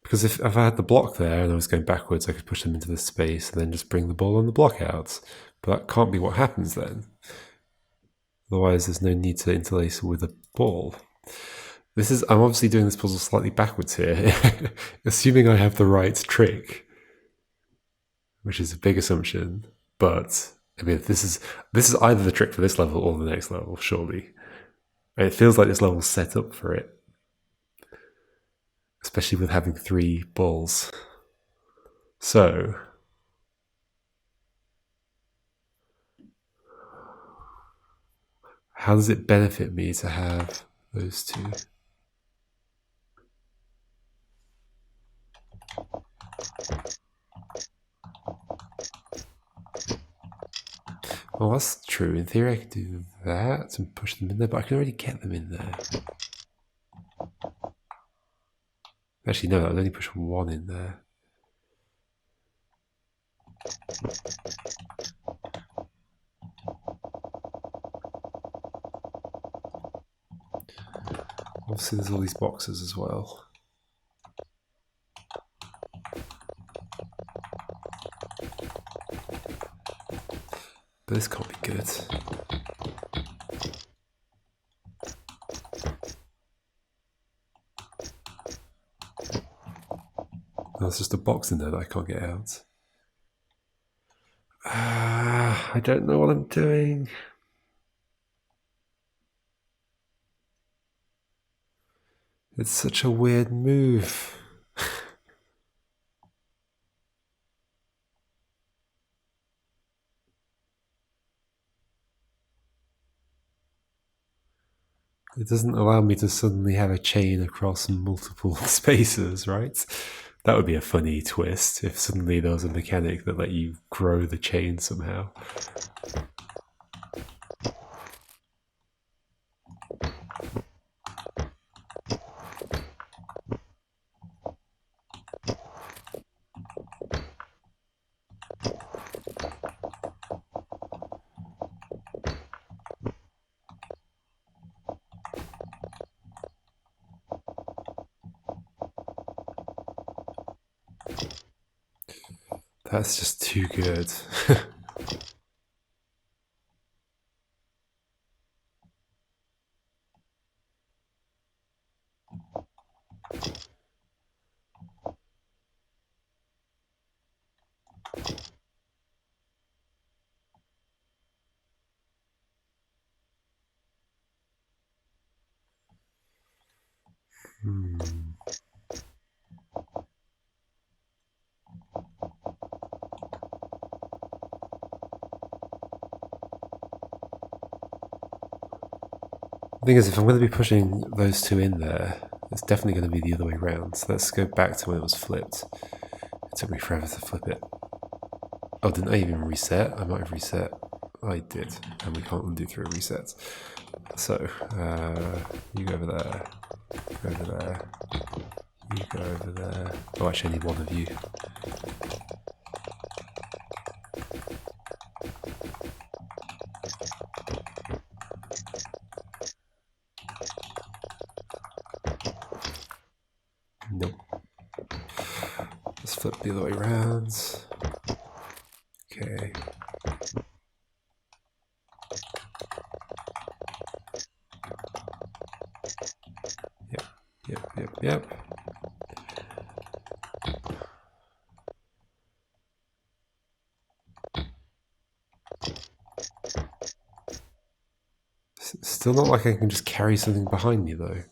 Because if I had the block there and I was going backwards, I could push them into this space and then just bring the ball and the block out. But that can't be what happens then. Otherwise, there's no need to interlace with a ball. I'm obviously doing this puzzle slightly backwards here, assuming I have the right trick, which is a big assumption. But I mean, this is either the trick for this level or the next level, surely. And it feels like this level's set up for it, especially with having 3 balls. So, how does it benefit me to have those 2? Well, that's true. In theory, I could do that and push them in there, but I can already get them in there. Actually, no, I'll only push 1 in there. Obviously, there's all these boxes as well. But this can't be good. There's just a box in there that I can't get out. I don't know what I'm doing. It's such a weird move. It doesn't allow me to suddenly have a chain across multiple spaces, right? That would be a funny twist if suddenly there was a mechanic that let you grow the chain somehow. That's just too good. The thing is, if I'm going to be pushing those two in there, it's definitely going to be the other way around. So let's go back to when it was flipped. It took me forever to flip it. Oh, didn't I even reset? I might have reset. I did, and we can't undo through a reset. So, you go over there, go over there, you go over there. Oh, actually, I need one of you. Nope. Let's flip the other way around. Okay. Yep. Still not like I can just carry something behind me, though.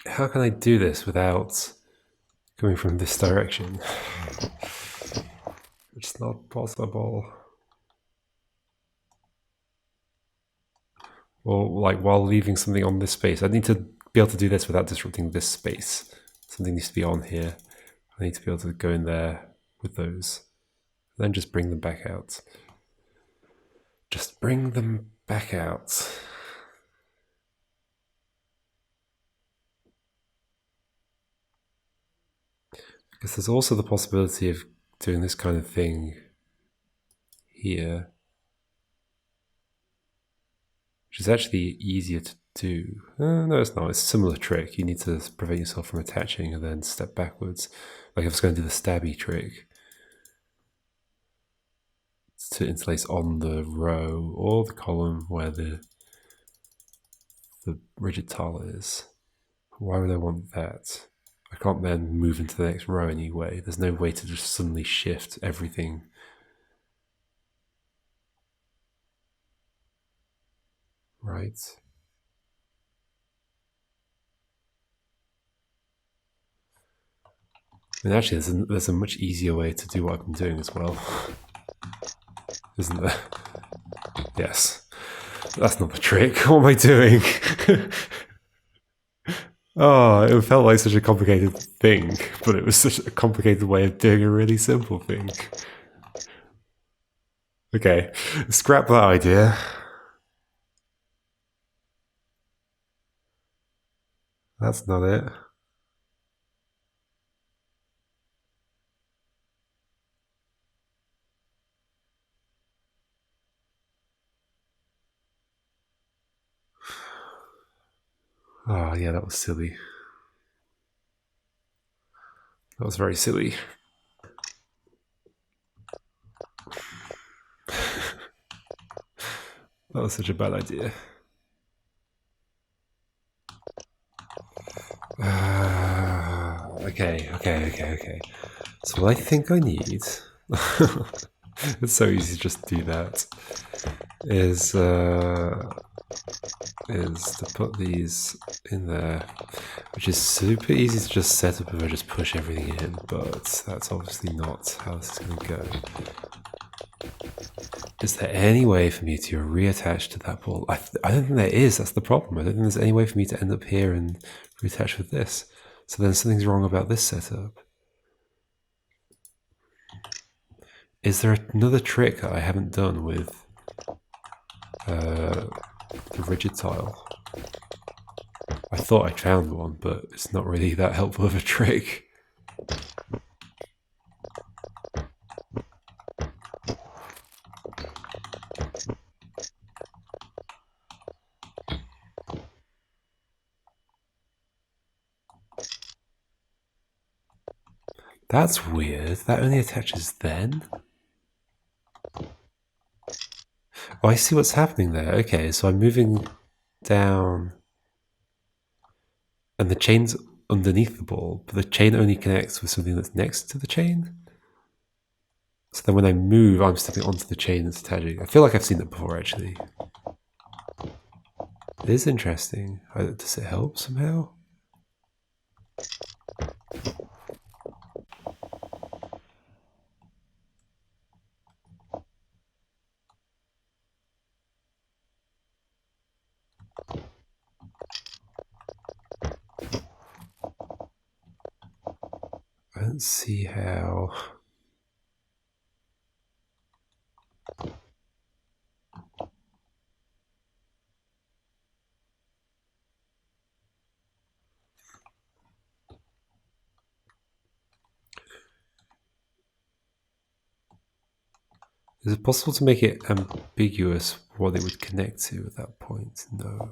How can I do this without coming from this direction? It's not possible. Or like while leaving something on this space. I need to be able to do this without disrupting this space. Something needs to be on here. I need to be able to go in there with those. Then just bring them back out. Just bring them back out. Because there's also the possibility of doing this kind of thing here, which is actually easier to do. No, it's not. It's a similar trick. You need to prevent yourself from attaching and then step backwards. Like if I was going to do the stabby trick, it's to interlace on the row or the column where the rigid tile is. Why would I want that? I can't then move into the next row anyway. There's no way to just suddenly shift everything. Right. mean, actually, there's a much easier way to do what I've been doing as well, isn't there? Yes. That's not the trick. What am I doing? Oh, it felt like such a complicated thing, but it was such a complicated way of doing a really simple thing. Okay, scrap that idea. That's not it. Oh, yeah, that was silly. That was very silly. That was such a bad idea. Okay. So what I think I need, it's so easy to just do that, is to put these in there, which is super easy to just set up if I just push everything in, but that's obviously not how this is going to go. Is there any way for me to reattach to that ball? I don't think there is. That's the problem. I don't think there's any way for me to end up here and reattach with this. So then something's wrong about this setup. Is there another trick that I haven't done with the rigid tile? I thought I found one, but it's not really that helpful of a trick. That's weird. That only attaches then? Oh, I see what's happening there. Okay, so I'm moving down and the chain's underneath the ball, but the chain only connects with something that's next to the chain. So then when I move, I'm stepping onto the chain that's attaching. I feel like I've seen that before, actually. It is interesting. Does it help somehow? I don't see how. Is it possible to make it ambiguous what it would connect to at that point? No.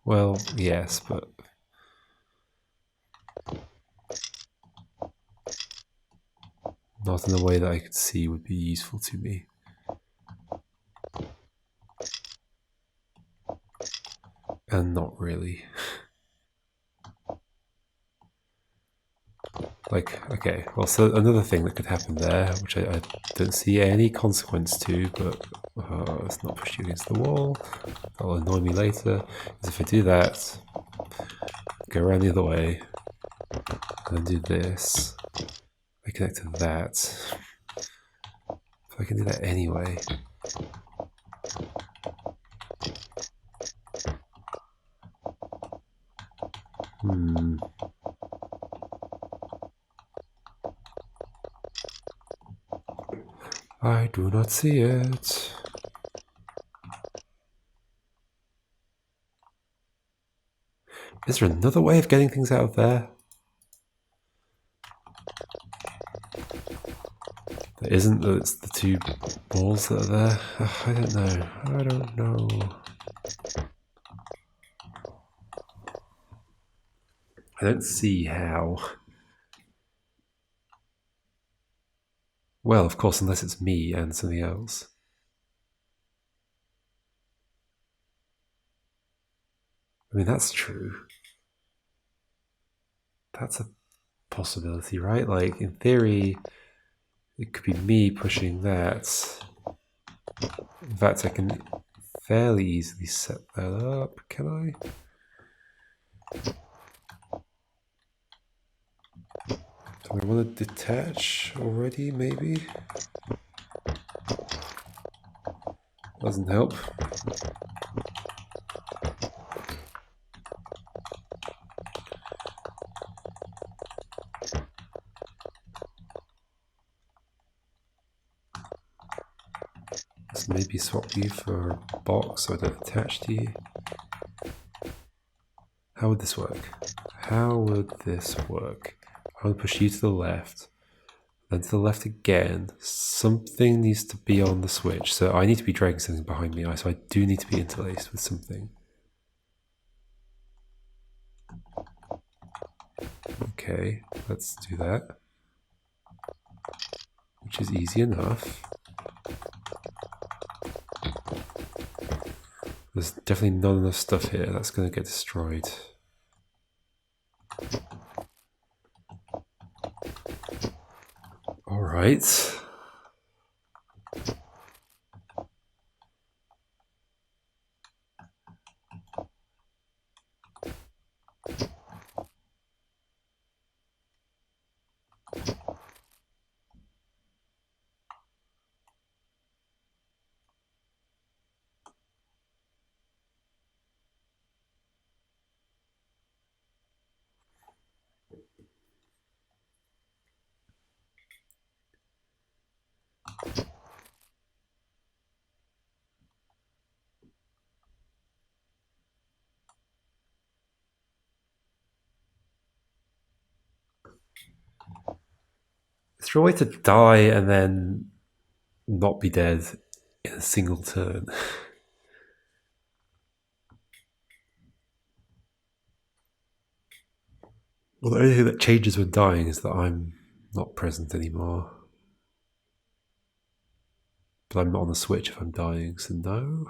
Well, yes, but not in a way that I could see would be useful to me. And not really. Like, okay, well, so another thing that could happen there, which I don't see any consequence to, but let's not push you against the wall, that'll annoy me later, is if I do that, go around the other way, and then do this, I connect to that. So I can do that anyway. I do not see it. Is there another way of getting things out of there? There isn't, it's the two balls that are there. I don't know. I don't see how. Well, of course, unless it's me and something else. I mean, that's true. That's a possibility, right? Like, in theory, it could be me pushing that. In fact, I can fairly easily set that up, can I? Do I want to detach already, maybe? Doesn't help. Let's maybe swap you for a box so I don't attach to you. How would this work? How would this work? I want to push you to the left, then to the left again. Something needs to be on the switch, so I need to be dragging something behind me, so I do need to be interlaced with something. Okay, let's do that. Which is easy enough. There's definitely not enough stuff here. That's going to get destroyed. All right. Is there a way to die and then not be dead in a single turn? Well, the only thing that changes when dying is that I'm not present anymore. But I'm not on the switch if I'm dying, so no.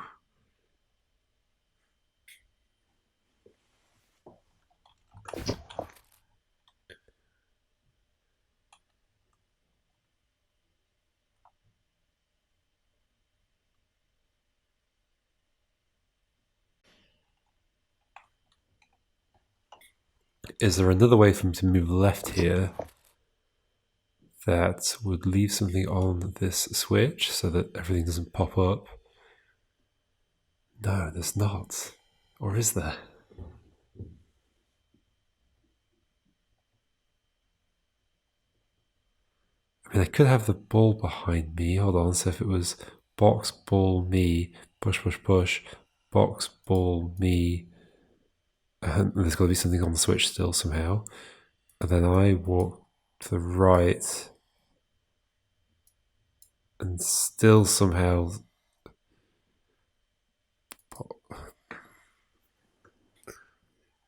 Is there another way for me to move left here that would leave something on this switch so that everything doesn't pop up? No, there's not. Or is there? I mean, I could have the ball behind me. Hold on. So if it was box, ball, me, push, push, push, box, ball, me, and there's got to be something on the switch still somehow. And then I walk to the right and still somehow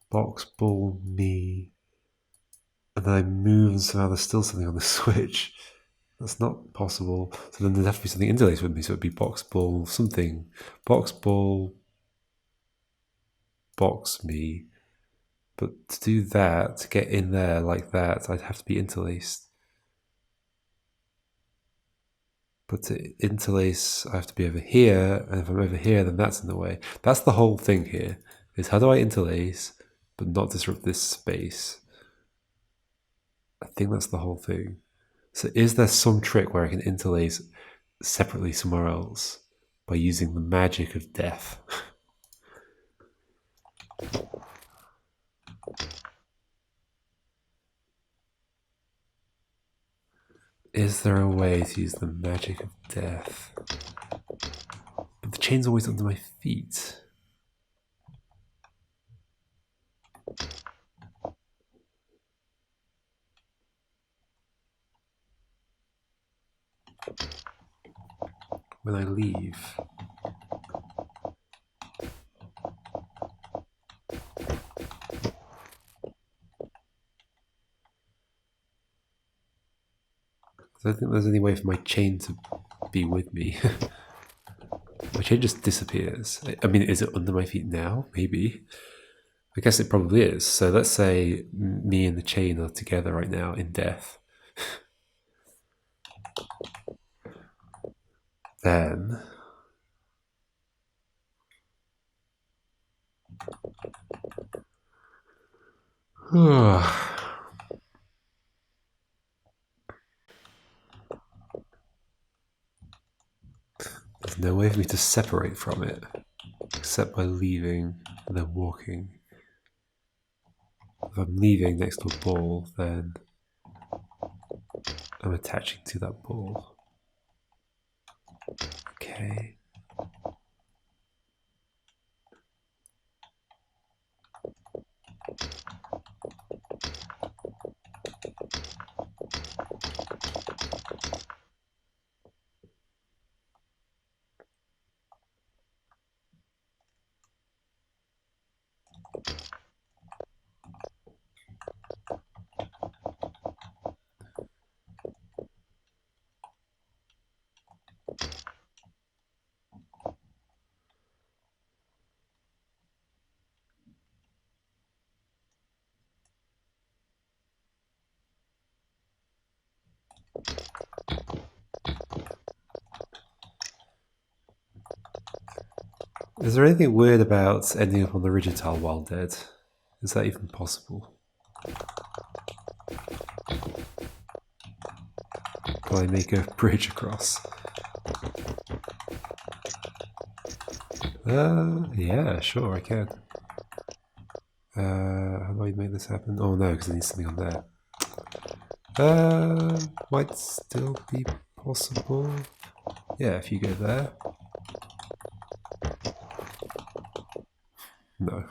box, ball, me, and then I move and somehow there's still something on the switch. That's not possible. So then there'd have to be something interlaced with me. So it'd be box, ball, something. Box, ball, box, me. But to do that, to get in there like that, I'd have to be interlaced. But to interlace, I have to be over here. And if I'm over here, then that's in the way. That's the whole thing here, is how do I interlace but not disrupt this space? I think that's the whole thing. So is there some trick where I can interlace separately somewhere else by using the magic of death? Is there a way to use the magic of death? But the chain's always under my feet. When I leave. I don't think there's any way for my chain to be with me. My chain just disappears. I mean, is it under my feet now? Maybe. I guess it probably is. So let's say me and the chain are together right now in death. Then no way for me to separate from it, except by leaving and then walking. If I'm leaving next to a ball, then I'm attaching to that ball. Okay. Is there anything weird about ending up on the rigid tile while dead? Is that even possible? Can I make a bridge across? Yeah, sure, I can. How do I make this happen? Oh no, because I need something on there. Might still be possible. Yeah, if you go there. No.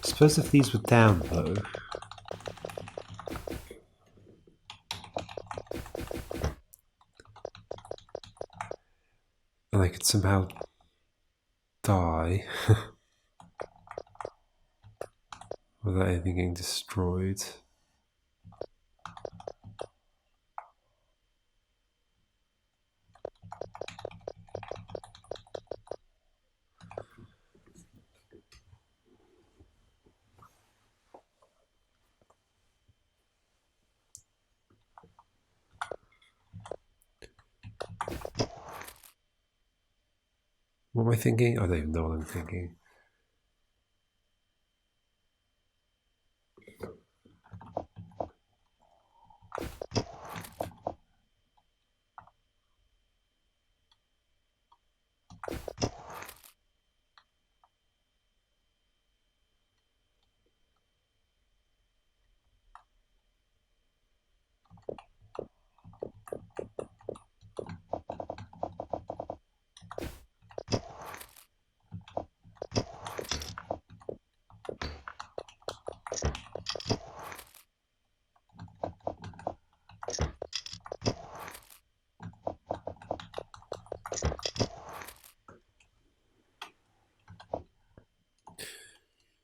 Suppose if these were down though. And I could somehow die without anything getting destroyed. What am I thinking? I don't even know what I'm thinking.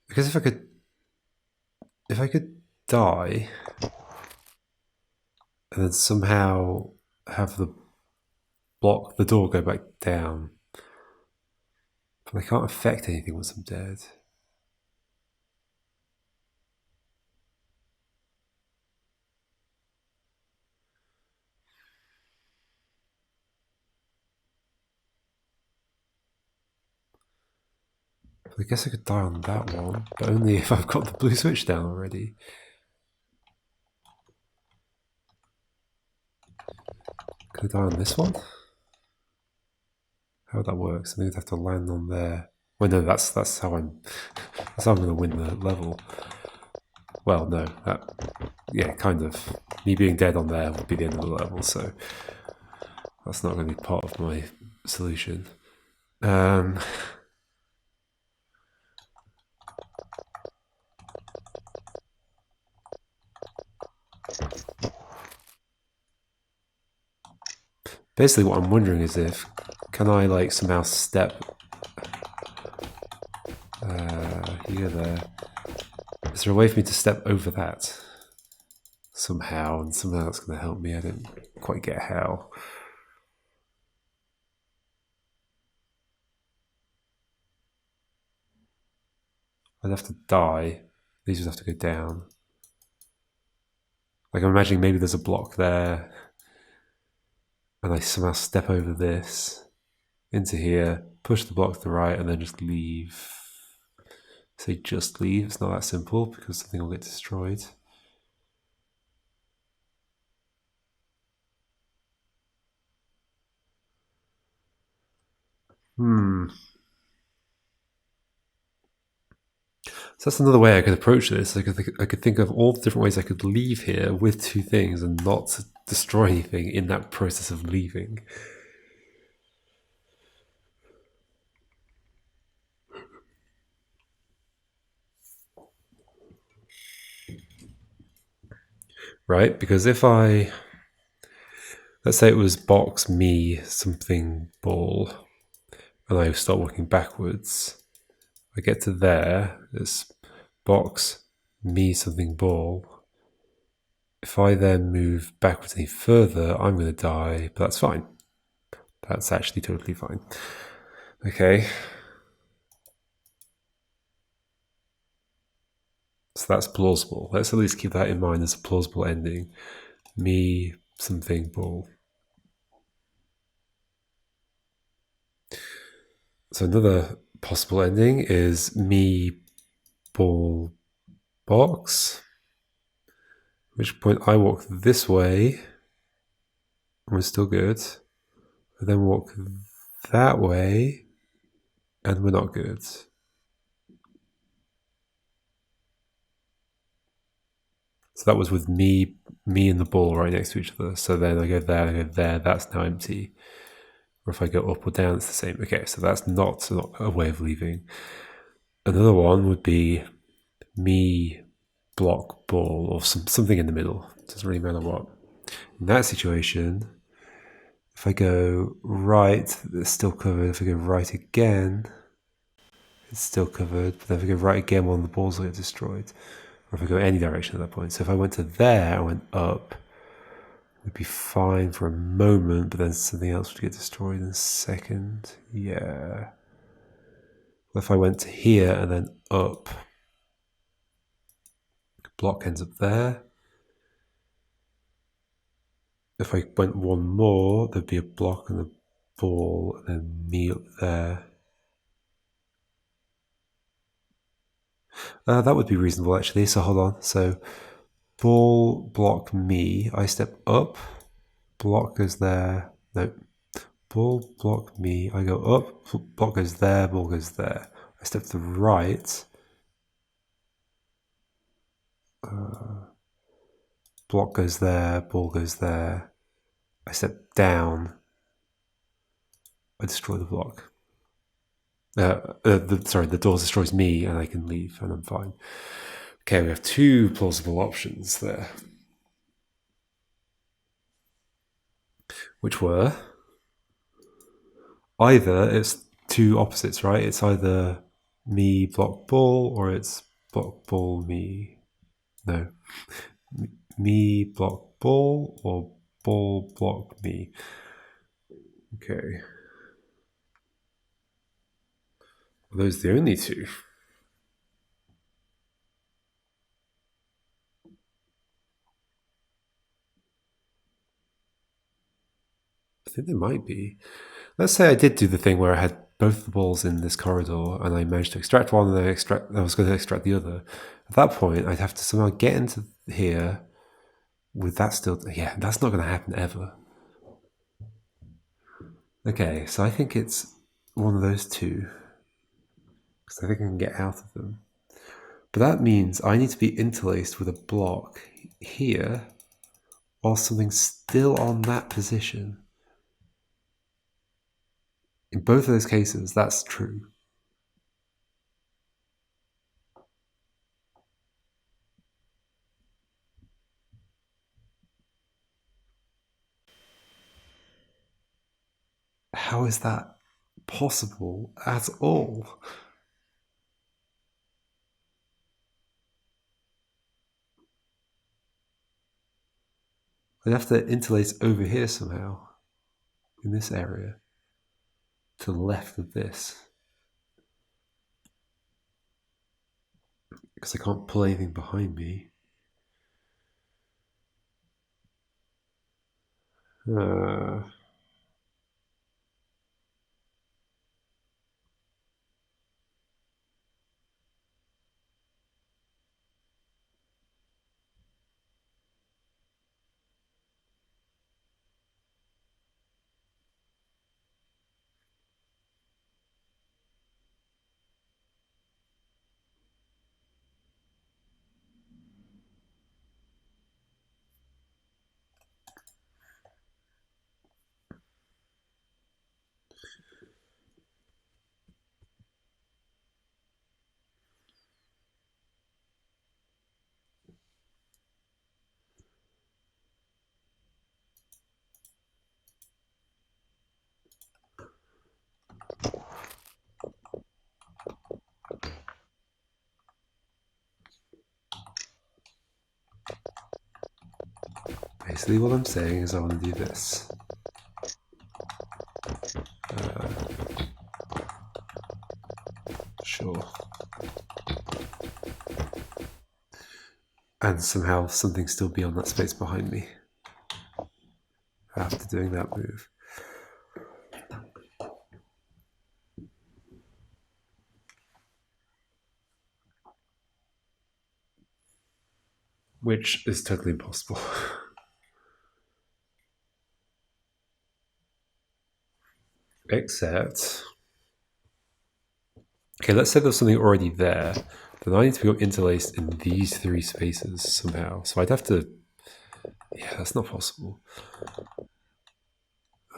Because if I could die and then somehow have the door go back down, but I can't affect anything once I'm dead. I guess I could die on that one, but only if I've got the blue switch down already. Could I die on this one? How would that work? So I think I'd have to land on there. Well, no, that's how I'm going to win the level. Well, no, yeah, kind of. Me being dead on there would be the end of the level, so that's not going to be part of my solution. Basically, what I'm wondering is if can I like somehow step here there? Is there a way for me to step over that somehow, and somehow that's going to help me? I don't quite get how. I'd have to die. These would have to go down. Like I'm imagining maybe there's a block there, and I somehow step over this into here, push the block to the right, and then just leave. Say just leave. It's not that simple because something will get destroyed. So that's another way I could approach this. I could think of all the different ways I could leave here with two things and not destroy anything in that process of leaving. Right? Because if let's say it was box me something ball, and I start walking backwards, I get to there, it's box me something ball. If I then move backwards any further, I'm going to die, but that's fine. That's actually totally fine. Okay. So that's plausible. Let's at least keep that in mind as a plausible ending. Me something ball. So another possible ending is me ball box. At which point I walk this way and we're still good. I then walk that way and we're not good. So that was with me and the ball right next to each other. So then I go there, I go there, that's now empty. Or if I go up or down, it's the same. Okay, so that's not a way of leaving. Another one would be me block ball or something in the middle. It doesn't really matter what. In that situation, if I go right, it's still covered. If I go right again, it's still covered. But then if I go right again, one of the balls will get destroyed. Or if I go any direction at that point. So if I went to there, I went up, it would be fine for a moment, but then something else would get destroyed in a second. Yeah. If I went to here and then up, block ends up there. If I went one more, there'd be a block and a ball, and then me up there. That would be reasonable, actually. So hold on. So ball, block, me. I step up. Block goes there. No. Ball, block, me. I go up. Block goes there. Ball goes there. I step to the right. Block goes there. Ball goes there. I step down. I destroy the block. The door destroys me and I can leave and I'm fine. Okay, we have two plausible options there. Which were either it's two opposites, right? It's either me block ball or it's block ball me. No. Me block ball or ball block me. Okay. Are those the only two? I think they might be. Let's say I did do the thing where I had both the balls in this corridor and I managed to extract one and I was going to extract the other. At that point, I'd have to somehow get into here with that still. Yeah, that's not going to happen ever. Okay, so I think it's one of those two. Because I think I can get out of them. But that means I need to be interlaced with a block here while something's still on that position. In both of those cases, that's true. How is that possible at all? I'd have to interlace over here somehow, in this area, to the left of this. Because I can't pull anything behind me. Basically what I'm saying is I want to do this. Sure. And somehow something still be on that space behind me after doing that move. Which is totally impossible. Except... Okay, let's say there's something already there. Then I need to be interlaced in these three spaces somehow. So I'd have to... Yeah, that's not possible.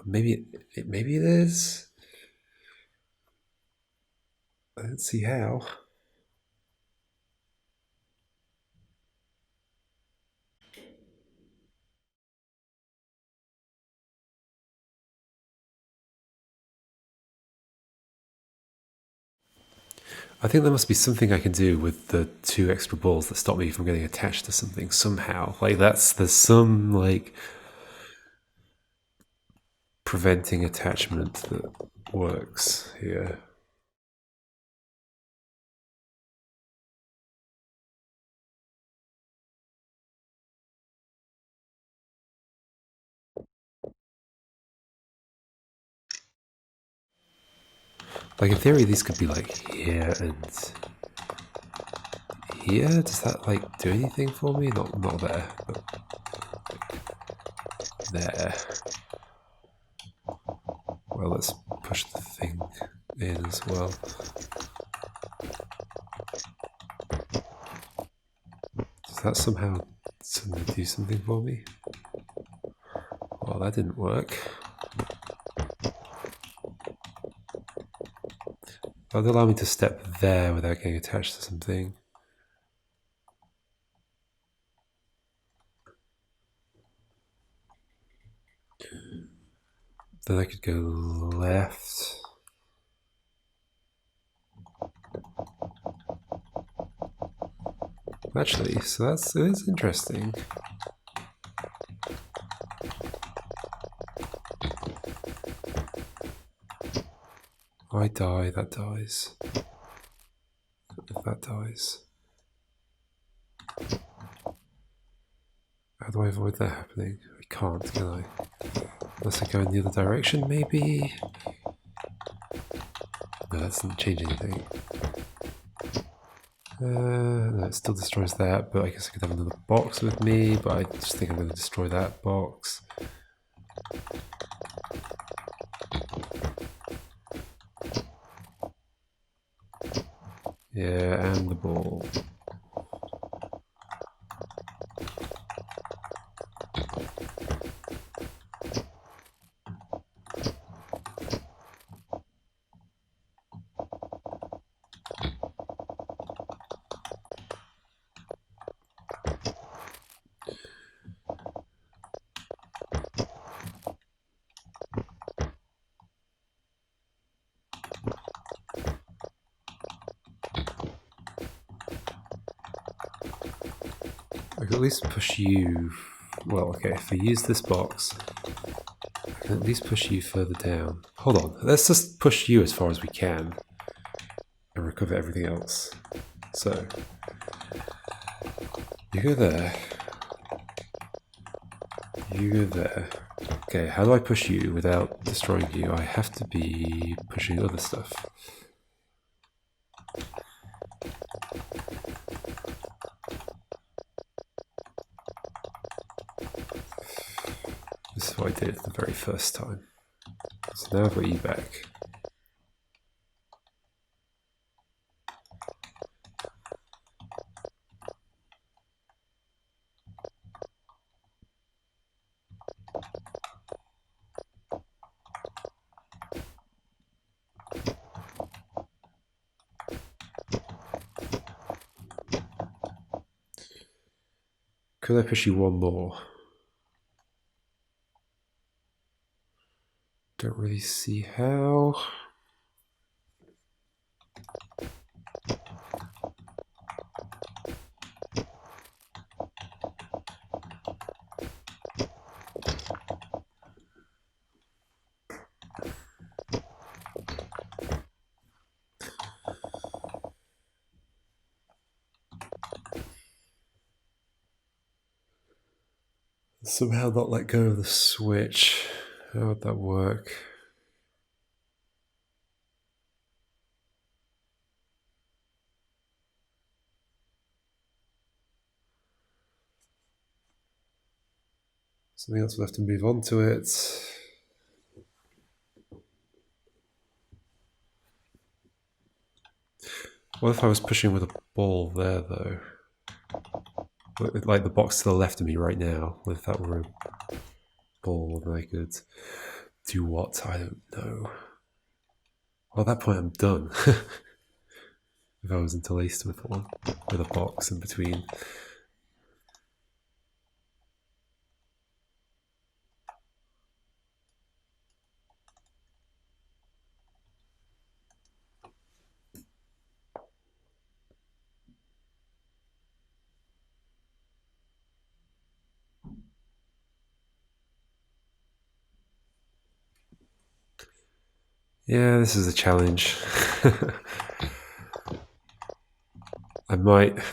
Maybe it is? I don't see how. I think there must be something I can do with the 2 extra balls that stop me from getting attached to something somehow. Like there's some like preventing attachment that works here. Like in theory, these could be like here and here. Does that like do anything for me? Not there, but there. Well, let's push the thing in as well. Does that somehow do something for me? Well, that didn't work. That would allow me to step there without getting attached to something. Then I could go left. Actually, so it is interesting. I die, that dies. If that dies. How do I avoid that happening? I can't, can I? Unless I go in the other direction, maybe? No, that doesn't change anything. No, it still destroys that, but I guess I could have another box with me, but I just think I'm going to destroy that box. Yeah, and the ball. I can at least push you. Well, okay, if we use this box, I can at least push you further down. Hold on, let's just push you as far as we can and recover everything else. So, you go there. You go there. Okay, how do I push you without destroying you? I have to be pushing other stuff. This is what I did the very first time. So now I've got you back. Could I push you one more? Don't really see how. Somehow not let go of the switch. How would that work? Something else will have to move on to it. What if I was pushing with a ball there, though? Like the box to the left of me right now. What if that were a ball and I could do what? I don't know. Well, at that point, I'm done. If I was interlaced with one, with a box in between. Yeah, this is a challenge.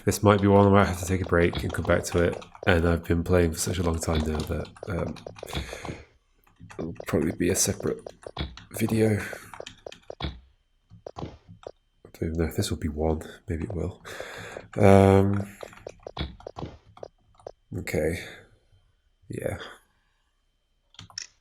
This might be one I might have to take a break and come back to it. And I've been playing for such a long time now that it'll probably be a separate video. I don't even know if this will be one. Maybe it will. Okay. Yeah.